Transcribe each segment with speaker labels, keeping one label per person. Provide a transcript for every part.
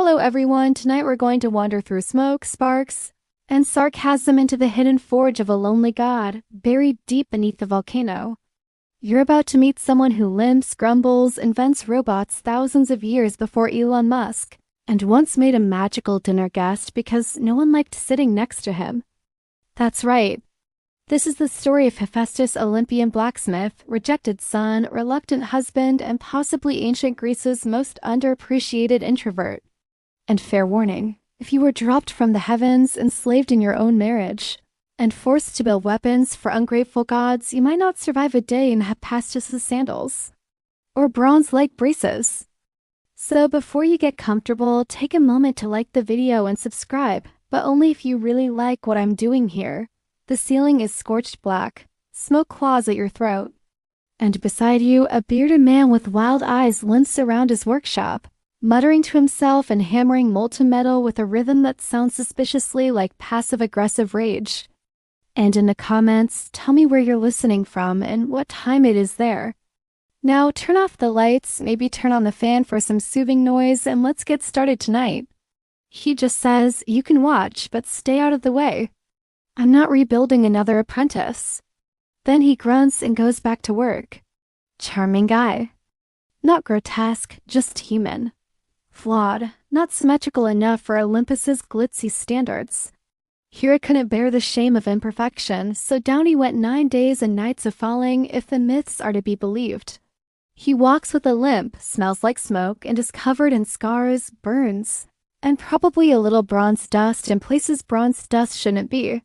Speaker 1: Hello everyone, tonight we're going to wander through smoke, sparks, and sarcasm into the hidden forge of a lonely god, buried deep beneath the volcano. You're about to meet someone who limps, grumbles, invents robots thousands of years before Elon Musk, and once made a magical dinner guest because no one liked sitting next to him. That's right. This is the story of Hephaestus, Olympian blacksmith, rejected son, reluctant husband, and possibly ancient Greece's most underappreciated introvert. And fair warning, if you were dropped from the heavens, enslaved in your own marriage, and forced to build weapons for ungrateful gods, you might not survive a day in Hephaestus' sandals. Or bronze-like braces. So before you get comfortable, take a moment to like the video and subscribe, but only if you really like what I'm doing here. The ceiling is scorched black, smoke claws at your throat. And beside you, a bearded man with wild eyes limps around his workshop, muttering to himself and hammering molten metal with a rhythm that sounds suspiciously like passive-aggressive rage. And in the comments, tell me where you're listening from and what time it is there. Now turn off the lights, maybe turn on the fan for some soothing noise, and let's get started tonight. He just says, you can watch, but stay out of the way. I'm not rebuilding another apprentice. Then he grunts and goes back to work. Charming guy. Not grotesque, just human. Flawed, not symmetrical enough for Olympus's glitzy standards. Hera couldn't bear the shame of imperfection, so down he went 9 days and nights of falling if the myths are to be believed. He walks with a limp, smells like smoke, and is covered in scars, burns, and probably a little bronze dust in places bronze dust shouldn't be.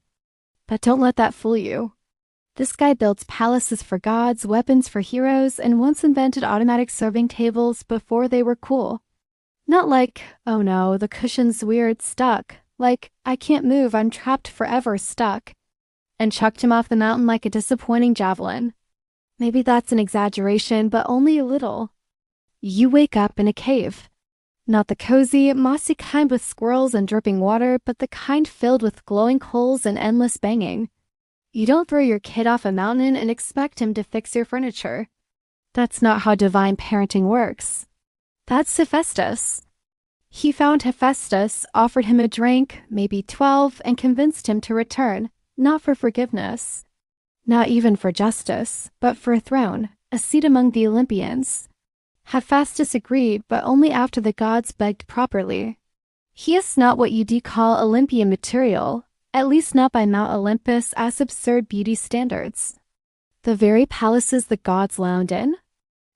Speaker 1: But don't let that fool you. This guy builds palaces for gods, weapons for heroes, and once invented automatic serving tables before they were cool. Not like, oh no, the cushion's weird, stuck. Like, I can't move, I'm trapped forever, stuck. And chucked him off the mountain like a disappointing javelin. Maybe that's an exaggeration, but only a little. You wake up in a cave. Not the cozy, mossy kind with squirrels and dripping water, but the kind filled with glowing coals and endless banging. You don't throw your kid off a mountain and expect him to fix your furniture. That's not how divine parenting works. That's Hephaestus. He found Hephaestus, offered him a drink, maybe 12, and convinced him to return, not for forgiveness. Not even for justice, but for a throne, a seat among the Olympians. Hephaestus agreed, but only after the gods begged properly. He is not what you'd call Olympian material, at least not by Mount Olympus as absurd beauty standards. The very palaces the gods lounged in?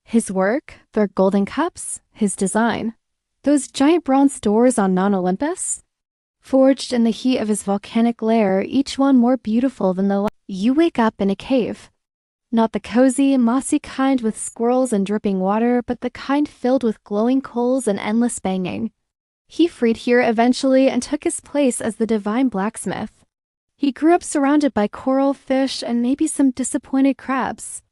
Speaker 1: His work, their golden cups, his design. Those giant bronze doors on Mount Olympus? Forged in the heat of his volcanic lair, each one more beautiful than the last. You wake up in a cave. Not the cozy, mossy kind with squirrels and dripping water, but the kind filled with glowing coals and endless banging. He freed here eventually and took his place as the divine blacksmith. He grew up surrounded by coral, fish, and maybe some disappointed crabs.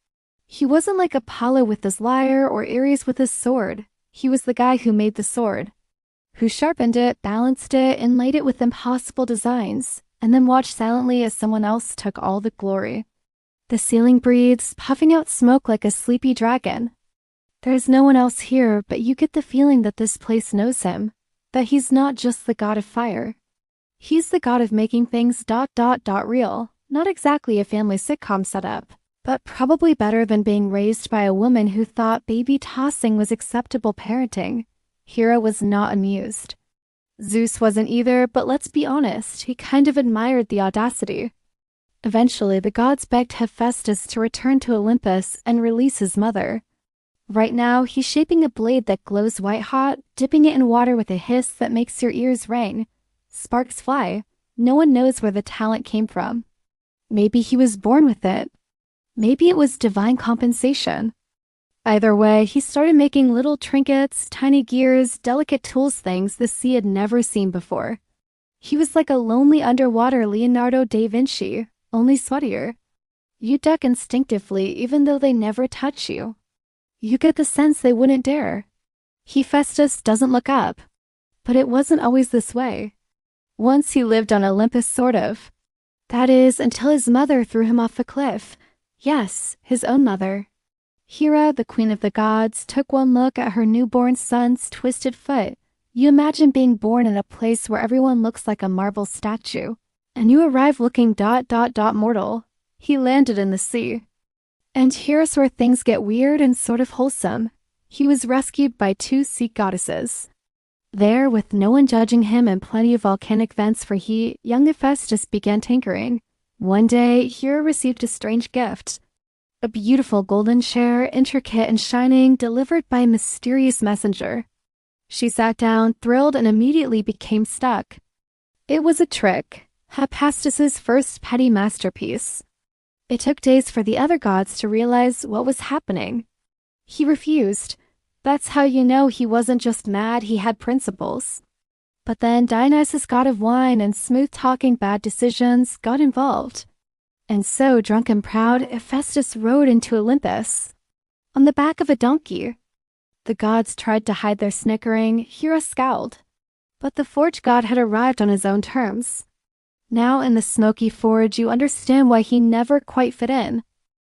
Speaker 1: He wasn't like Apollo with his lyre or Ares with his sword. He was the guy who made the sword, who sharpened it, balanced it, and laid it with impossible designs, and then watched silently as someone else took all the glory. The ceiling breathes, puffing out smoke like a sleepy dragon. There's no one else here, but you get the feeling that this place knows him, that he's not just the god of fire. He's the god of making things ... real, not exactly a family sitcom setup, but probably better than being raised by a woman who thought baby tossing was acceptable parenting. Hera was not amused. Zeus wasn't either, but let's be honest, he kind of admired the audacity. Eventually, the gods begged Hephaestus to return to Olympus and release his mother. Right now, he's shaping a blade that glows white-hot, dipping it in water with a hiss that makes your ears ring. Sparks fly. No one knows where the talent came from. Maybe he was born with it. Maybe it was divine compensation. Either way, he started making little trinkets, tiny gears, delicate tools, things the sea had never seen before. He was like a lonely underwater Leonardo da Vinci, only sweatier. You duck instinctively even though they never touch you. You get the sense they wouldn't dare. Hephaestus doesn't look up. But it wasn't always this way. Once he lived on Olympus, sort of. That is, until his mother threw him off a cliff. Yes, his own mother. Hera, the queen of the gods, took one look at her newborn son's twisted foot, You imagine being born in a place where everyone looks like a marble statue, and you arrive looking ... mortal. He landed in the sea. And here's where things get weird and sort of wholesome. He was rescued by 2 sea goddesses. There, with no one judging him and plenty of volcanic vents for heat, young Hephaestus began tinkering. One day, Hera received a strange gift. A beautiful golden chair, intricate and shining, delivered by a mysterious messenger. She sat down, thrilled, and immediately became stuck. It was a trick, Hephaestus's first petty masterpiece. It took days for the other gods to realize what was happening. He refused. That's how you know he wasn't just mad, he had principles. But then Dionysus, god of wine and smooth-talking bad decisions, got involved. And so, drunk and proud, Hephaestus rode into Olympus, on the back of a donkey. The gods tried to hide their snickering. Hera scowled. But the forge god had arrived on his own terms. Now in the smoky forge, you understand why he never quite fit in.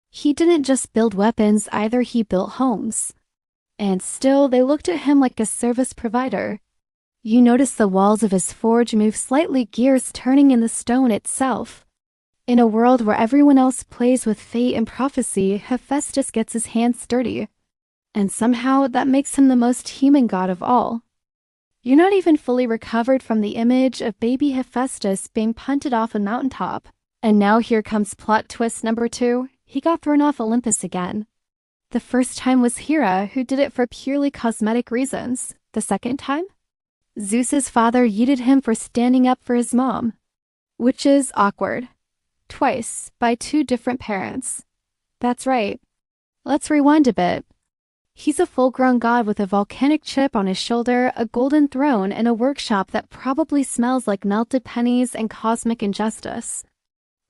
Speaker 1: He didn't just build weapons either, he built homes. And still, they looked at him like a service provider. You notice the walls of his forge move slightly, gears turning in the stone itself. In a world where everyone else plays with fate and prophecy, Hephaestus gets his hands dirty. And somehow, that makes him the most human god of all. You're not even fully recovered from the image of baby Hephaestus being punted off a mountaintop. And now here comes plot twist number 2. He got thrown off Olympus again. The first time was Hera, who did it for purely cosmetic reasons. The second time? Zeus's father yeeted him for standing up for his mom. Which is awkward. Twice, by 2 different parents. That's right. Let's rewind a bit. He's a full-grown god with a volcanic chip on his shoulder, a golden throne, and a workshop that probably smells like melted pennies and cosmic injustice.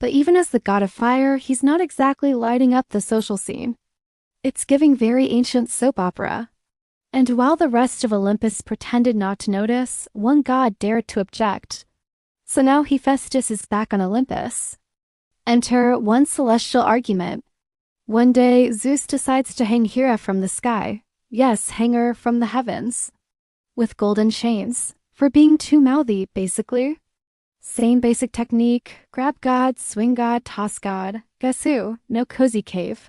Speaker 1: But even as the god of fire, he's not exactly lighting up the social scene. It's giving very ancient soap opera. And while the rest of Olympus pretended not to notice, one god dared to object. So now Hephaestus is back on Olympus. Enter one celestial argument. One day, Zeus decides to hang Hera from the sky. Yes, hang her from the heavens. With golden chains. For being too mouthy, basically. Same basic technique. Grab god, swing god, toss god. Guess who? No cozy cave.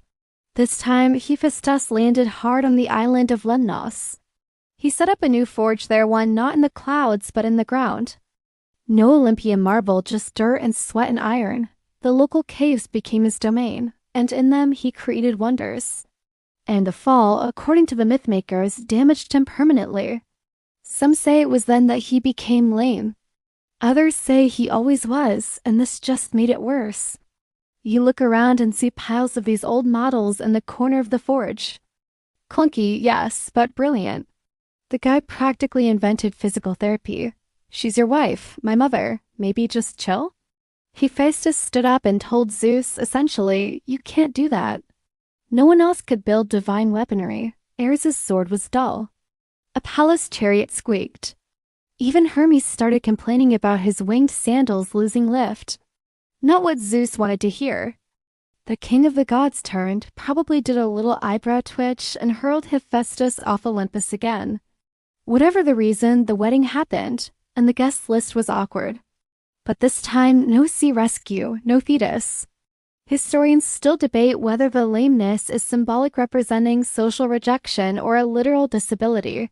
Speaker 1: This time, Hephaestus landed hard on the island of Lemnos. He set up a new forge there, one not in the clouds, but in the ground. No Olympian marble, just dirt and sweat and iron. The local caves became his domain, and in them he created wonders. And the fall, according to the mythmakers, damaged him permanently. Some say it was then that he became lame. Others say he always was, and this just made it worse. You look around and see piles of these old models in the corner of the forge. Clunky, yes, but brilliant. The guy practically invented physical therapy. She's your wife, my mother. Maybe just chill? Hephaestus stood up and told Zeus, essentially, you can't do that. No one else could build divine weaponry. Ares' sword was dull. Apollo's chariot squeaked. Even Hermes started complaining about his winged sandals losing lift. Not what Zeus wanted to hear. The king of the gods turned, probably did a little eyebrow twitch, and hurled Hephaestus off Olympus again. Whatever the reason, the wedding happened, and the guest list was awkward. But this time, no sea rescue, no Thetis. Historians still debate whether the lameness is symbolic representing social rejection or a literal disability.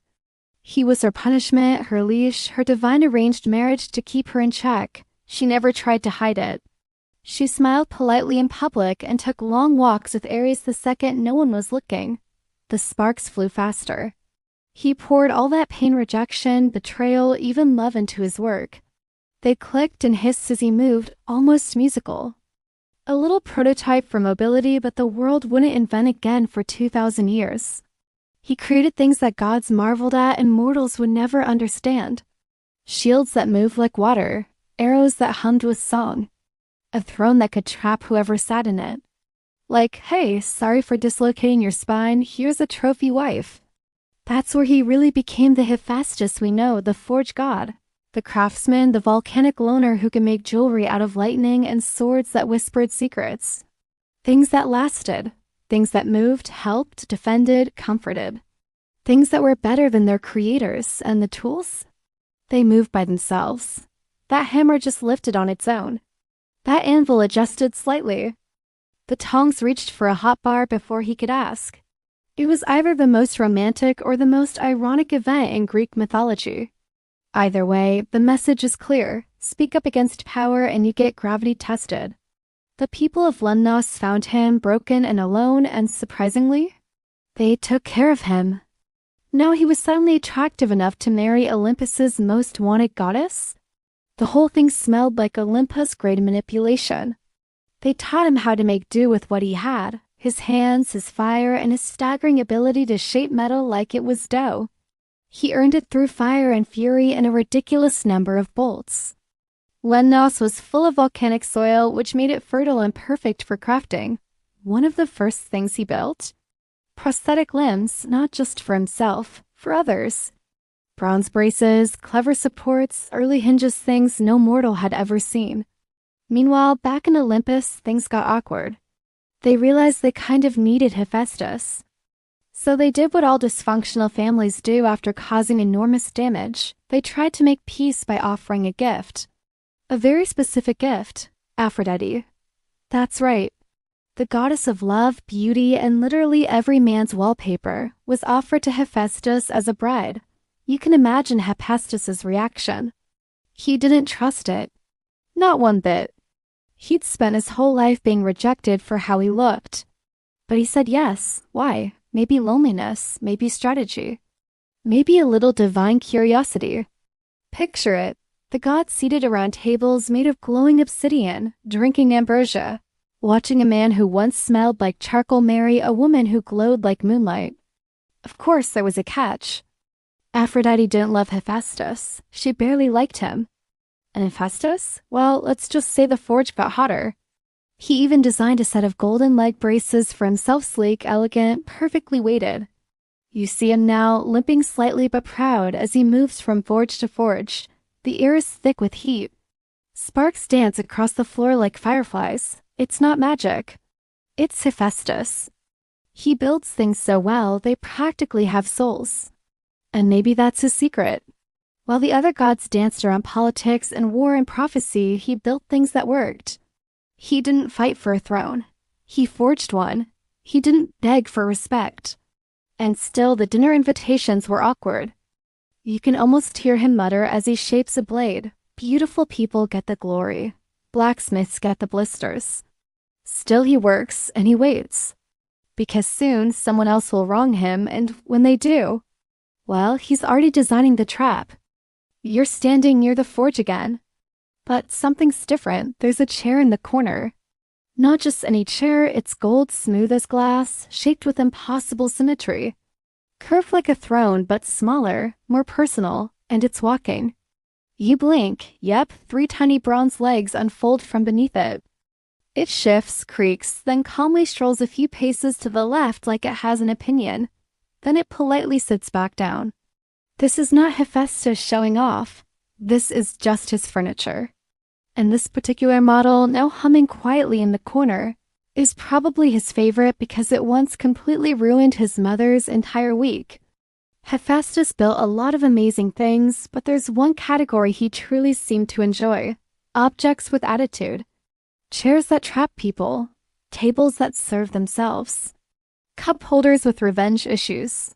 Speaker 1: He was her punishment, her leash, her divine arranged marriage to keep her in check. She never tried to hide it. She smiled politely in public and took long walks with Ares the second no one was looking. The sparks flew faster. He poured all that pain, rejection, betrayal, even love into his work. They clicked and hissed as he moved, almost musical. A little prototype for mobility, but the world wouldn't invent again for 2,000 years. He created things that gods marveled at and mortals would never understand. Shields that moved like water, arrows that hummed with song. A throne that could trap whoever sat in it. Like, hey, sorry for dislocating your spine, here's a trophy wife. That's where he really became the Hephaestus we know, the forge god. The craftsman, the volcanic loner who could make jewelry out of lightning and swords that whispered secrets. Things that lasted. Things that moved, helped, defended, comforted. Things that were better than their creators, and the tools? They moved by themselves. That hammer just lifted on its own. That anvil adjusted slightly. The tongs reached for a hot bar before he could ask. It was either the most romantic or the most ironic event in Greek mythology. Either way, the message is clear. Speak up against power and you get gravity tested. The people of Lemnos found him broken and alone, and surprisingly, they took care of him. Now he was suddenly attractive enough to marry Olympus's most wanted goddess. The whole thing smelled like Olympus-grade manipulation. They taught him how to make do with what he had, his hands, his fire, and his staggering ability to shape metal like it was dough. He earned it through fire and fury and a ridiculous number of bolts. Lemnos was full of volcanic soil, which made it fertile and perfect for crafting. One of the first things he built? Prosthetic limbs, not just for himself, for others. Bronze braces, clever supports, early hinges, things no mortal had ever seen. Meanwhile, back in Olympus, things got awkward. They realized they kind of needed Hephaestus. So they did what all dysfunctional families do after causing enormous damage. They tried to make peace by offering a gift. A very specific gift, Aphrodite. That's right. The goddess of love, beauty, and literally every man's wallpaper was offered to Hephaestus as a bride. You can imagine Hephaestus's reaction. He didn't trust it. Not one bit. He'd spent his whole life being rejected for how he looked. But he said yes. Why? Maybe loneliness, maybe strategy. Maybe a little divine curiosity. Picture it. The gods seated around tables made of glowing obsidian, drinking ambrosia, watching a man who once smelled like charcoal marry a woman who glowed like moonlight. Of course, there was a catch. Aphrodite didn't love Hephaestus. She barely liked him. And Hephaestus? Well, let's just say the forge got hotter. He even designed a set of golden leg braces for himself, sleek, elegant, perfectly weighted. You see him now, limping slightly but proud as he moves from forge to forge. The air is thick with heat. Sparks dance across the floor like fireflies. It's not magic. It's Hephaestus. He builds things so well, they practically have souls. And maybe that's his secret. While the other gods danced around politics and war and prophecy, he built things that worked. He didn't fight for a throne. He forged one. He didn't beg for respect. And still, the dinner invitations were awkward. You can almost hear him mutter as he shapes a blade. Beautiful people get the glory. Blacksmiths get the blisters. Still he works, and he waits. Because soon someone else will wrong him, and when they do, well, he's already designing the trap. You're standing near the forge again. But something's different. There's a chair in the corner. Not just any chair, it's gold, smooth as glass, shaped with impossible symmetry. Curved like a throne, but smaller, more personal, and it's walking. You blink, yep, 3 tiny bronze legs unfold from beneath it. It shifts, creaks, then calmly strolls a few paces to the left like it has an opinion. Then it politely sits back down. This is not Hephaestus showing off. This is just his furniture. And this particular model, now humming quietly in the corner, is probably his favorite because it once completely ruined his mother's entire week. Hephaestus built a lot of amazing things, but there's one category he truly seemed to enjoy: objects with attitude. Chairs that trap people, tables that serve themselves, cup holders with revenge issues.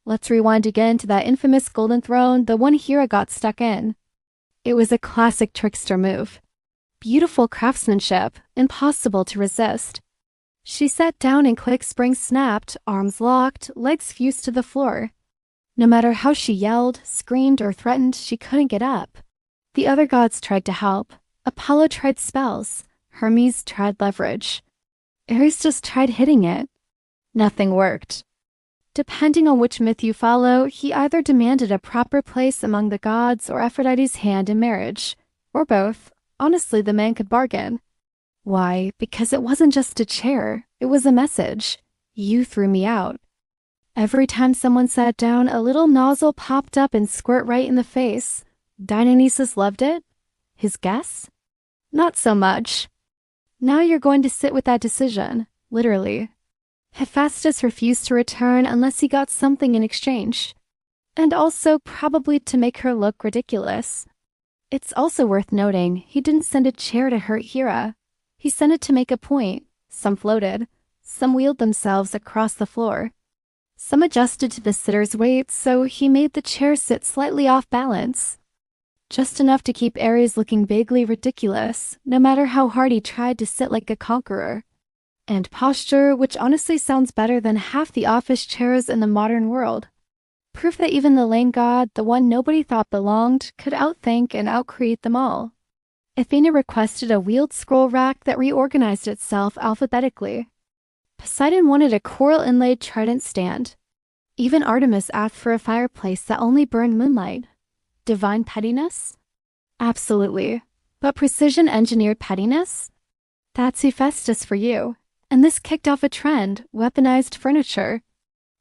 Speaker 1: Let's rewind again to that infamous golden throne, the one Hera got stuck in. It was a classic trickster move. Beautiful craftsmanship, impossible to resist. She sat down and quick springs snapped, arms locked, legs fused to the floor. No matter how she yelled, screamed, or threatened, she couldn't get up. The other gods tried to help. Apollo tried spells. Hermes tried leverage. Ares just tried hitting it. Nothing worked. Depending on which myth you follow, he either demanded a proper place among the gods or Aphrodite's hand in marriage. Or both. Honestly, the man could bargain. Why? Because it wasn't just a chair. It was a message. You threw me out. Every time someone sat down, a little nozzle popped up and squirt right in the face. Dionysus loved it? His guests? Not so much. Now you're going to sit with that decision, literally. Hephaestus refused to return unless he got something in exchange, and also probably to make her look ridiculous. It's also worth noting he didn't send a chair to hurt Hera. He sent it to make a point. Some floated, some wheeled themselves across the floor. Some adjusted to the sitter's weight, so he made the chair sit slightly off balance. Just enough to keep Ares looking vaguely ridiculous, no matter how hard he tried to sit like a conqueror. And posture, which honestly sounds better than half the office chairs in the modern world. Proof that even the lame god, the one nobody thought belonged, could outthink and outcreate them all. Athena requested a wheeled scroll rack that reorganized itself alphabetically. Poseidon wanted a coral-inlaid trident stand. Even Artemis asked for a fireplace that only burned moonlight. Divine pettiness? Absolutely. But precision-engineered pettiness? That's Hephaestus for you. And this kicked off a trend, weaponized furniture.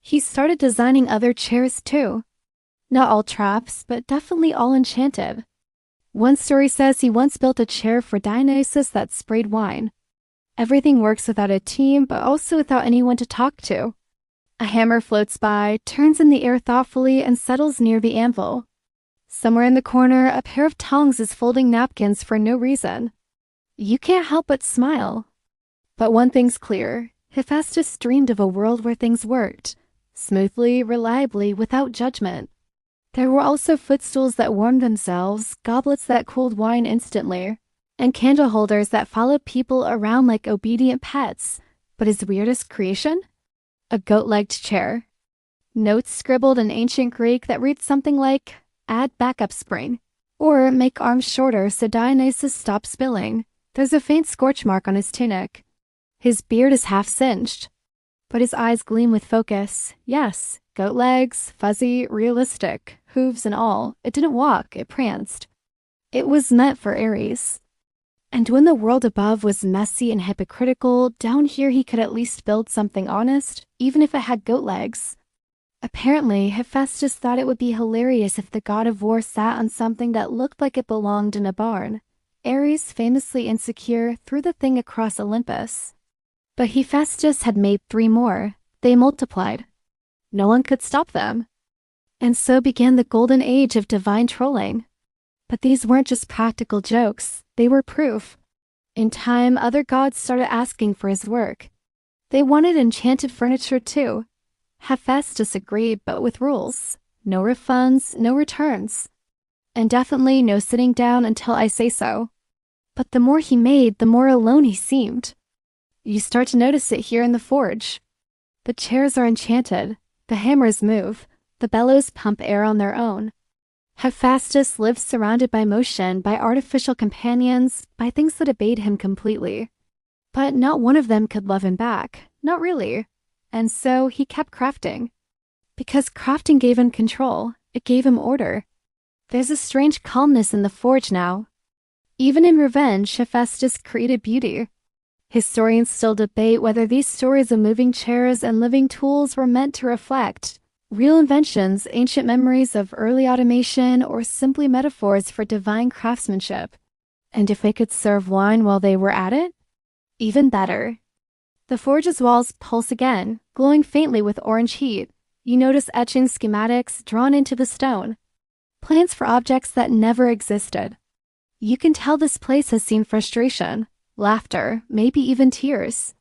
Speaker 1: He started designing other chairs too. Not all traps, but definitely all enchanted. One story says he once built a chair for Dionysus that sprayed wine. Everything works without a team, but also without anyone to talk to. A hammer floats by, turns in the air thoughtfully, and settles near the anvil. Somewhere in the corner, a pair of tongs is folding napkins for no reason. You can't help but smile. But one thing's clear. Hephaestus dreamed of a world where things worked. Smoothly, reliably, without judgment. There were also footstools that warmed themselves, goblets that cooled wine instantly, and candle holders that followed people around like obedient pets. But his weirdest creation? A goat-legged chair. Notes scribbled in ancient Greek that read something like, add backup spring, or make arms shorter so Dionysus stops spilling. There's a faint scorch mark on his tunic. His beard is half singed, but his eyes gleam with focus. Yes, goat legs, fuzzy, realistic, hooves and all. It didn't walk, it pranced. It was meant for Ares. And when the world above was messy and hypocritical, down here he could at least build something honest, even if it had goat legs. Apparently, Hephaestus thought it would be hilarious if the god of war sat on something that looked like it belonged in a barn. Ares, famously insecure, threw the thing across Olympus. But Hephaestus had made 3 more. They multiplied. No one could stop them. And so began the golden age of divine trolling. But these weren't just practical jokes. They were proof. In time, other gods started asking for his work. They wanted enchanted furniture too. Hephaestus agreed, but with rules. No refunds, no returns. And definitely no sitting down until I say so. But the more he made, the more alone he seemed. You start to notice it here in the forge. The chairs are enchanted. The hammers move. The bellows pump air on their own. Hephaestus lives surrounded by motion, by artificial companions, by things that obeyed him completely. But not one of them could love him back. Not really. And so he kept crafting. Because crafting gave him control. It gave him order. There's a strange calmness in the forge now. Even in revenge, Hephaestus created beauty. Historians still debate whether these stories of moving chairs and living tools were meant to reflect real inventions, ancient memories of early automation, or simply metaphors for divine craftsmanship. And if they could serve wine while they were at it? Even better. The forge's walls pulse again, glowing faintly with orange heat. You notice etching schematics drawn into the stone. Plans for objects that never existed. You can tell this place has seen frustration, laughter, maybe even tears.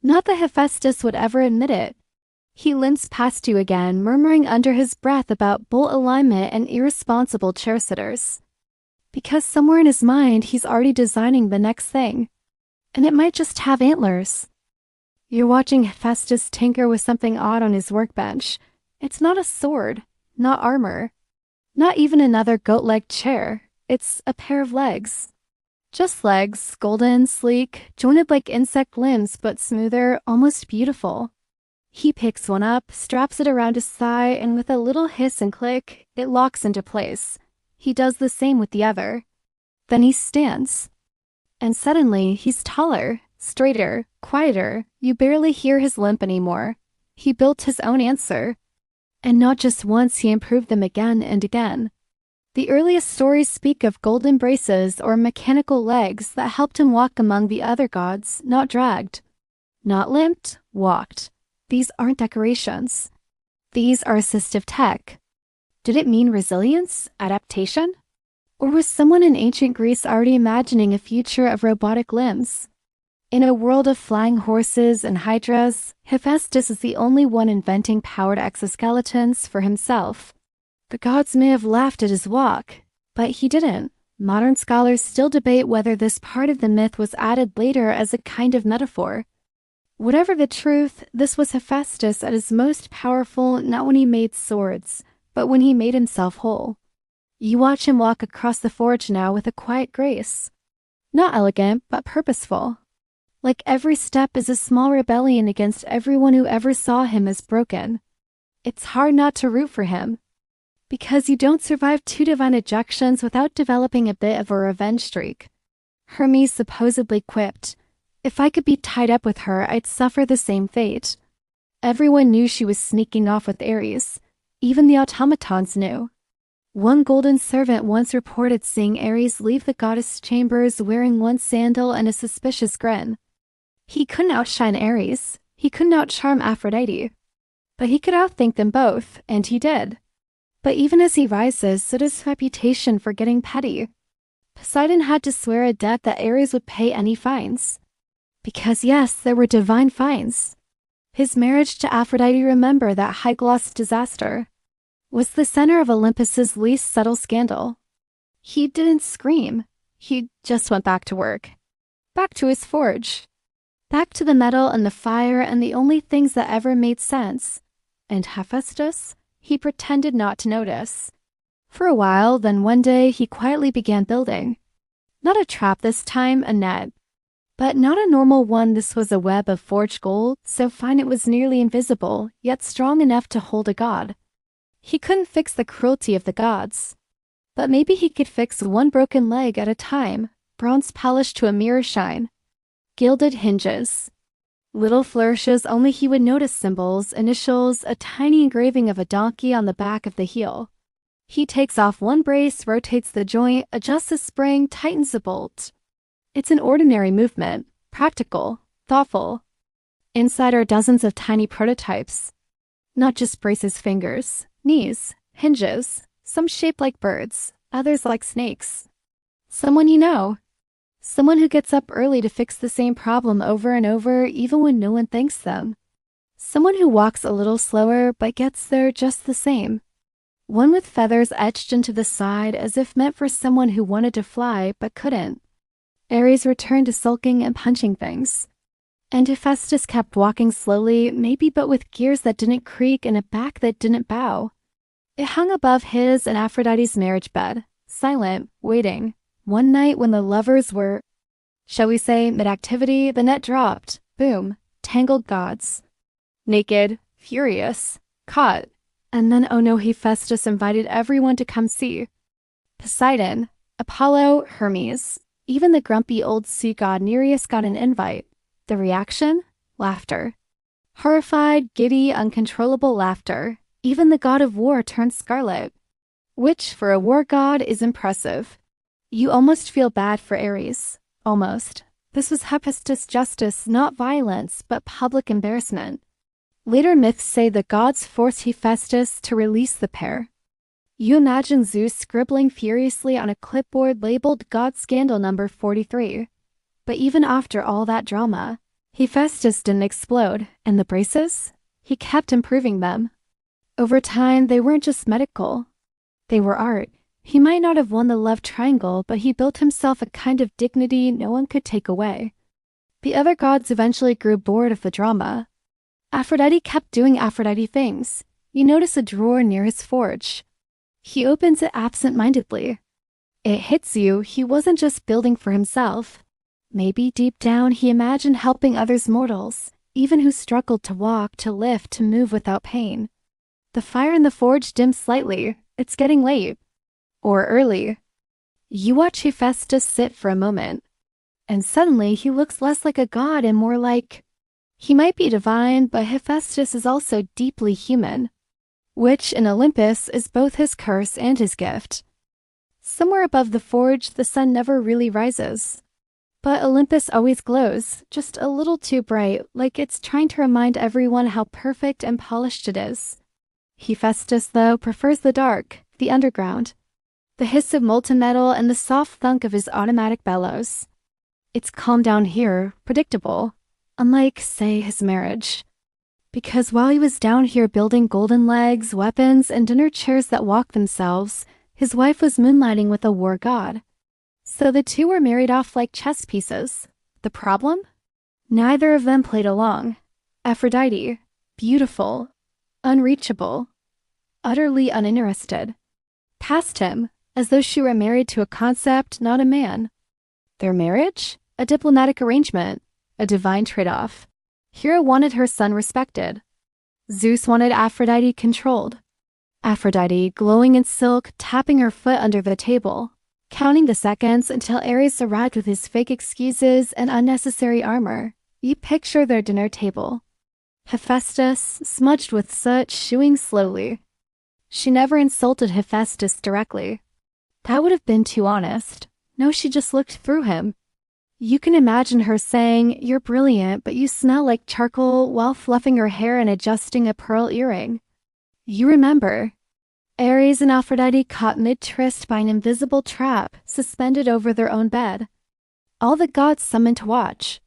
Speaker 1: Not that Hephaestus would ever admit it. He limps past you again, murmuring under his breath about bolt alignment and irresponsible chair-sitters. Because somewhere in his mind, he's already designing the next thing. And it might just have antlers. You're watching Hephaestus tinker with something odd on his workbench. It's not a sword, not armor, not even another goat-legged chair. It's a pair of legs. Just legs, golden, sleek, jointed like insect limbs, but smoother, almost beautiful. He picks one up, straps it around his thigh, and with a little hiss and click, it locks into place. He does the same with the other. Then he stands. And suddenly, he's taller, straighter, quieter. You barely hear his limp anymore. He built his own answer. And not just once, he improved them again and again. The earliest stories speak of golden braces or mechanical legs that helped him walk among the other gods, not dragged. Not limped, walked. These aren't decorations. These are assistive tech. Did it mean resilience, adaptation? Or was someone in ancient Greece already imagining a future of robotic limbs? In a world of flying horses and hydras, Hephaestus is the only one inventing powered exoskeletons for himself. The gods may have laughed at his walk, but he didn't. Modern scholars still debate whether this part of the myth was added later as a kind of metaphor. Whatever the truth, this was Hephaestus at his most powerful not when he made swords, but when he made himself whole. You watch him walk across the forge now with a quiet grace. Not elegant, but purposeful. Like every step is a small rebellion against everyone who ever saw him as broken. It's hard not to root for him. Because you don't survive 2 divine ejections without developing a bit of a revenge streak. Hermes supposedly quipped, "If I could be tied up with her, I'd suffer the same fate." Everyone knew she was sneaking off with Ares. Even the automatons knew. One golden servant once reported seeing Ares leave the goddess' chambers wearing one sandal and a suspicious grin. He couldn't outshine Ares. He couldn't outcharm Aphrodite. But he could outthink them both, and he did. But even as he rises, so does his reputation for getting petty. Poseidon had to swear a debt that Ares would pay any fines. Because yes, there were divine fines. His marriage to Aphrodite, remember that high-gloss disaster, was the center of Olympus's least subtle scandal. He didn't scream. He just went back to work. Back to his forge. Back to the metal and the fire and the only things that ever made sense. And Hephaestus? He pretended not to notice. For a while, then one day he quietly began building. Not a trap this time, a net. But not a normal one. This was a web of forged gold, so fine it was nearly invisible, yet strong enough to hold a god. He couldn't fix the cruelty of the gods. But maybe he could fix one broken leg at a time, bronze polished to a mirror shine. Gilded hinges. Little flourishes only he would notice, symbols, initials, a tiny engraving of a donkey on the back of the heel. He takes off one brace, rotates the joint, adjusts the spring, tightens the bolt. It's an ordinary movement, practical, thoughtful. Inside are dozens of tiny prototypes. Not just braces, fingers, knees, hinges, some shaped like birds, others like snakes. Someone you know. Someone who gets up early to fix the same problem over and over, even when no one thanks them. Someone who walks a little slower, but gets there just the same. One with feathers etched into the side as if meant for someone who wanted to fly, but couldn't. Ares returned to sulking and punching things. And Hephaestus kept walking slowly, maybe but with gears that didn't creak and a back that didn't bow. It hung above his and Aphrodite's marriage bed, silent, waiting. One night when the lovers were, shall we say, mid-activity, the net dropped. Boom. Tangled gods. Naked, furious, caught. And then, oh no, Hephaestus invited everyone to come see. Poseidon, Apollo, Hermes. Even the grumpy old sea god Nereus got an invite. The reaction? Laughter. Horrified, giddy, uncontrollable laughter. Even the god of war turned scarlet. Which, for a war god, is impressive. You almost feel bad for Ares. Almost. This was Hephaestus' justice, not violence, but public embarrassment. Later myths say the gods forced Hephaestus to release the pair. You imagine Zeus scribbling furiously on a clipboard labeled God Scandal number 43. But even after all that drama, Hephaestus didn't explode, and the braces? He kept improving them. Over time, they weren't just medical. They were art. He might not have won the love triangle, but he built himself a kind of dignity no one could take away. The other gods eventually grew bored of the drama. Aphrodite kept doing Aphrodite things. You notice a drawer near his forge. He opens it absent-mindedly. It hits you, he wasn't just building for himself. Maybe deep down he imagined helping others mortals, even who struggled to walk, to lift, to move without pain. The fire in the forge dims slightly. It's getting late. Or early. You watch Hephaestus sit for a moment, and suddenly he looks less like a god and more like... He might be divine, but Hephaestus is also deeply human, which in Olympus is both his curse and his gift. Somewhere above the forge, the sun never really rises. But Olympus always glows, just a little too bright, like it's trying to remind everyone how perfect and polished it is. Hephaestus, though, prefers the dark, the underground, the hiss of molten metal and the soft thunk of his automatic bellows. It's calm down here, predictable, unlike, say, his marriage. Because while he was down here building golden legs, weapons, and dinner chairs that walk themselves, his wife was moonlighting with a war god. So the two were married off like chess pieces. The problem? Neither of them played along. Aphrodite, beautiful, unreachable, utterly uninterested, passed him, as though she were married to a concept, not a man. Their marriage? A diplomatic arrangement, a divine trade-off. Hera wanted her son respected. Zeus wanted Aphrodite controlled. Aphrodite, glowing in silk, tapping her foot under the table, counting the seconds until Ares arrived with his fake excuses and unnecessary armor. You picture their dinner table. Hephaestus, smudged with soot, chewing slowly. She never insulted Hephaestus directly. That would have been too honest. No, she just looked through him. You can imagine her saying, "You're brilliant, but you smell like charcoal," while fluffing her hair and adjusting a pearl earring. You remember. Ares and Aphrodite caught mid-tryst by an invisible trap suspended over their own bed. All the gods summoned to watch.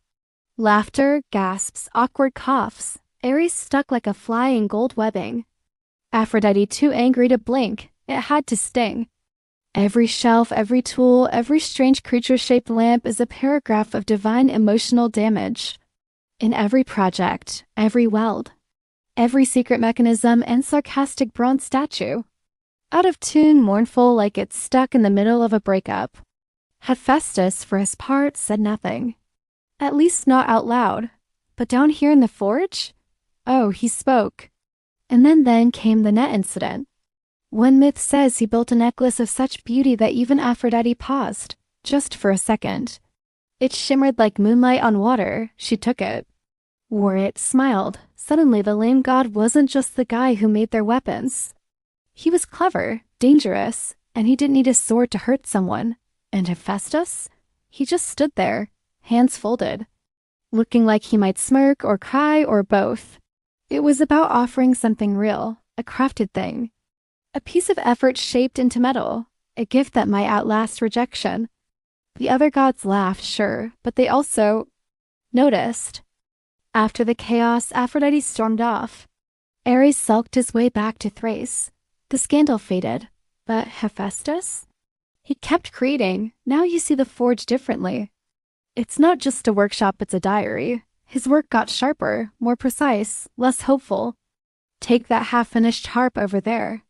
Speaker 1: Laughter, gasps, awkward coughs. Ares stuck like a fly in gold webbing. Aphrodite too angry to blink. It had to sting. Every shelf, every tool, every strange creature-shaped lamp is a paragraph of divine emotional damage. In every project, every weld, every secret mechanism and sarcastic bronze statue. Out of tune, mournful, like it's stuck in the middle of a breakup. Hephaestus, for his part, said nothing. At least not out loud. But down here in the forge? Oh, he spoke. And then came the net incident. One myth says he built a necklace of such beauty that even Aphrodite paused, just for a second. It shimmered like moonlight on water. She took it. Wore it, smiled. Suddenly the lame god wasn't just the guy who made their weapons. He was clever, dangerous, and he didn't need a sword to hurt someone. And Hephaestus? He just stood there, hands folded, looking like he might smirk or cry or both. It was about offering something real, a crafted thing. A piece of effort shaped into metal, a gift that might outlast rejection. The other gods laughed, sure, but they also noticed. After the chaos, Aphrodite stormed off. Ares sulked his way back to Thrace. The scandal faded, but Hephaestus? He kept creating. Now you see the forge differently. It's not just a workshop, it's a diary. His work got sharper, more precise, less hopeful. Take that half-finished harp over there.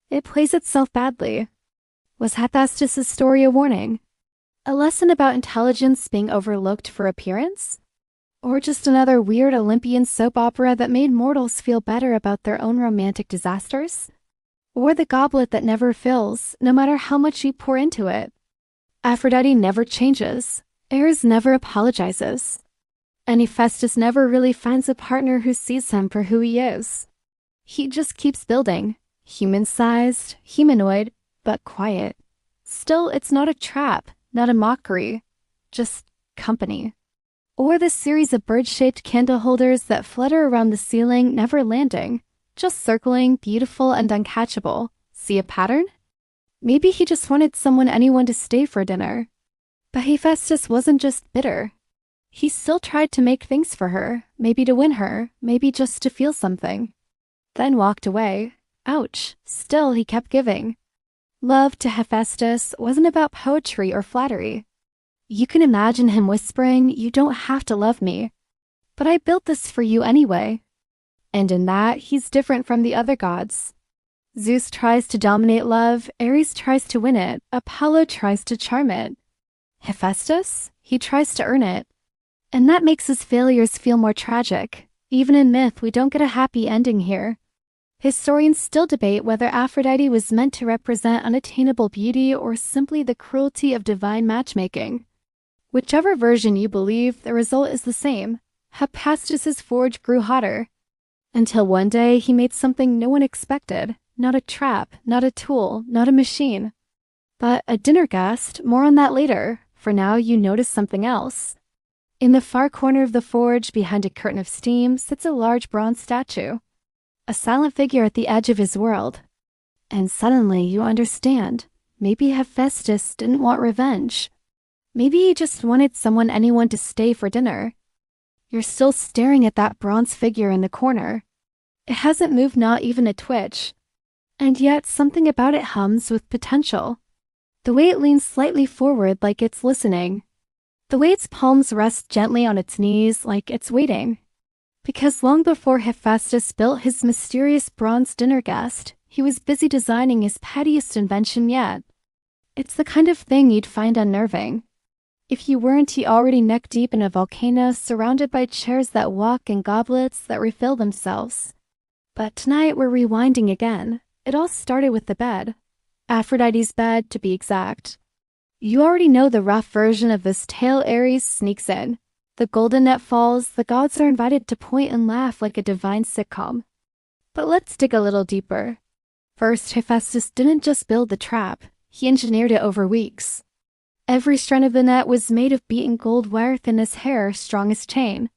Speaker 1: It plays itself badly. Was Hephaestus' story a warning? A lesson about intelligence being overlooked for appearance? Or just another weird Olympian soap opera that made mortals feel better about their own romantic disasters? Or the goblet that never fills, no matter how much you pour into it? Aphrodite never changes. Ares never apologizes. And Hephaestus never really finds a partner who sees him for who he is. He just keeps building. Human-sized, humanoid, but quiet. Still, it's not a trap, not a mockery, just company. Or the series of bird-shaped candle holders that flutter around the ceiling, never landing, just circling, beautiful and uncatchable. See a pattern? Maybe he just wanted anyone to stay for dinner. But Hephaestus wasn't just bitter. He still tried to make things for her, maybe to win her, maybe just to feel something. Then walked away. Ouch. Still, he kept giving. Love to Hephaestus wasn't about poetry or flattery. You can imagine him whispering, "You don't have to love me, but I built this for you anyway." And in that, he's different from the other gods. Zeus tries to dominate love, Ares tries to win it, Apollo tries to charm it. Hephaestus? He tries to earn it. And that makes his failures feel more tragic. Even in myth, we don't get a happy ending here. Historians still debate whether Aphrodite was meant to represent unattainable beauty or simply the cruelty of divine matchmaking. Whichever version you believe, the result is the same. Hephaestus' forge grew hotter. Until one day he made something no one expected. Not a trap, not a tool, not a machine. But a dinner guest, more on that later. For now, you notice something else. In the far corner of the forge, behind a curtain of steam, sits a large bronze statue. A silent figure at the edge of his world. And suddenly you understand. Maybe Hephaestus didn't want revenge. Maybe he just wanted anyone to stay for dinner. You're still staring at that bronze figure in the corner. It hasn't moved, not even a twitch. And yet something about it hums with potential. The way it leans slightly forward like it's listening. The way its palms rest gently on its knees like it's waiting. Because long before Hephaestus built his mysterious bronze dinner guest, he was busy designing his pettiest invention yet. It's the kind of thing you'd find unnerving. If you weren't he already neck-deep in a volcano surrounded by chairs that walk and goblets that refill themselves. But tonight we're rewinding again. It all started with the bed. Aphrodite's bed, to be exact. You already know the rough version of this tale. Ares sneaks in. The golden net falls, the gods are invited to point and laugh like a divine sitcom. But let's dig a little deeper. First, Hephaestus didn't just build the trap, he engineered it over weeks. Every strand of the net was made of beaten gold wire thin as hair, strong as chain.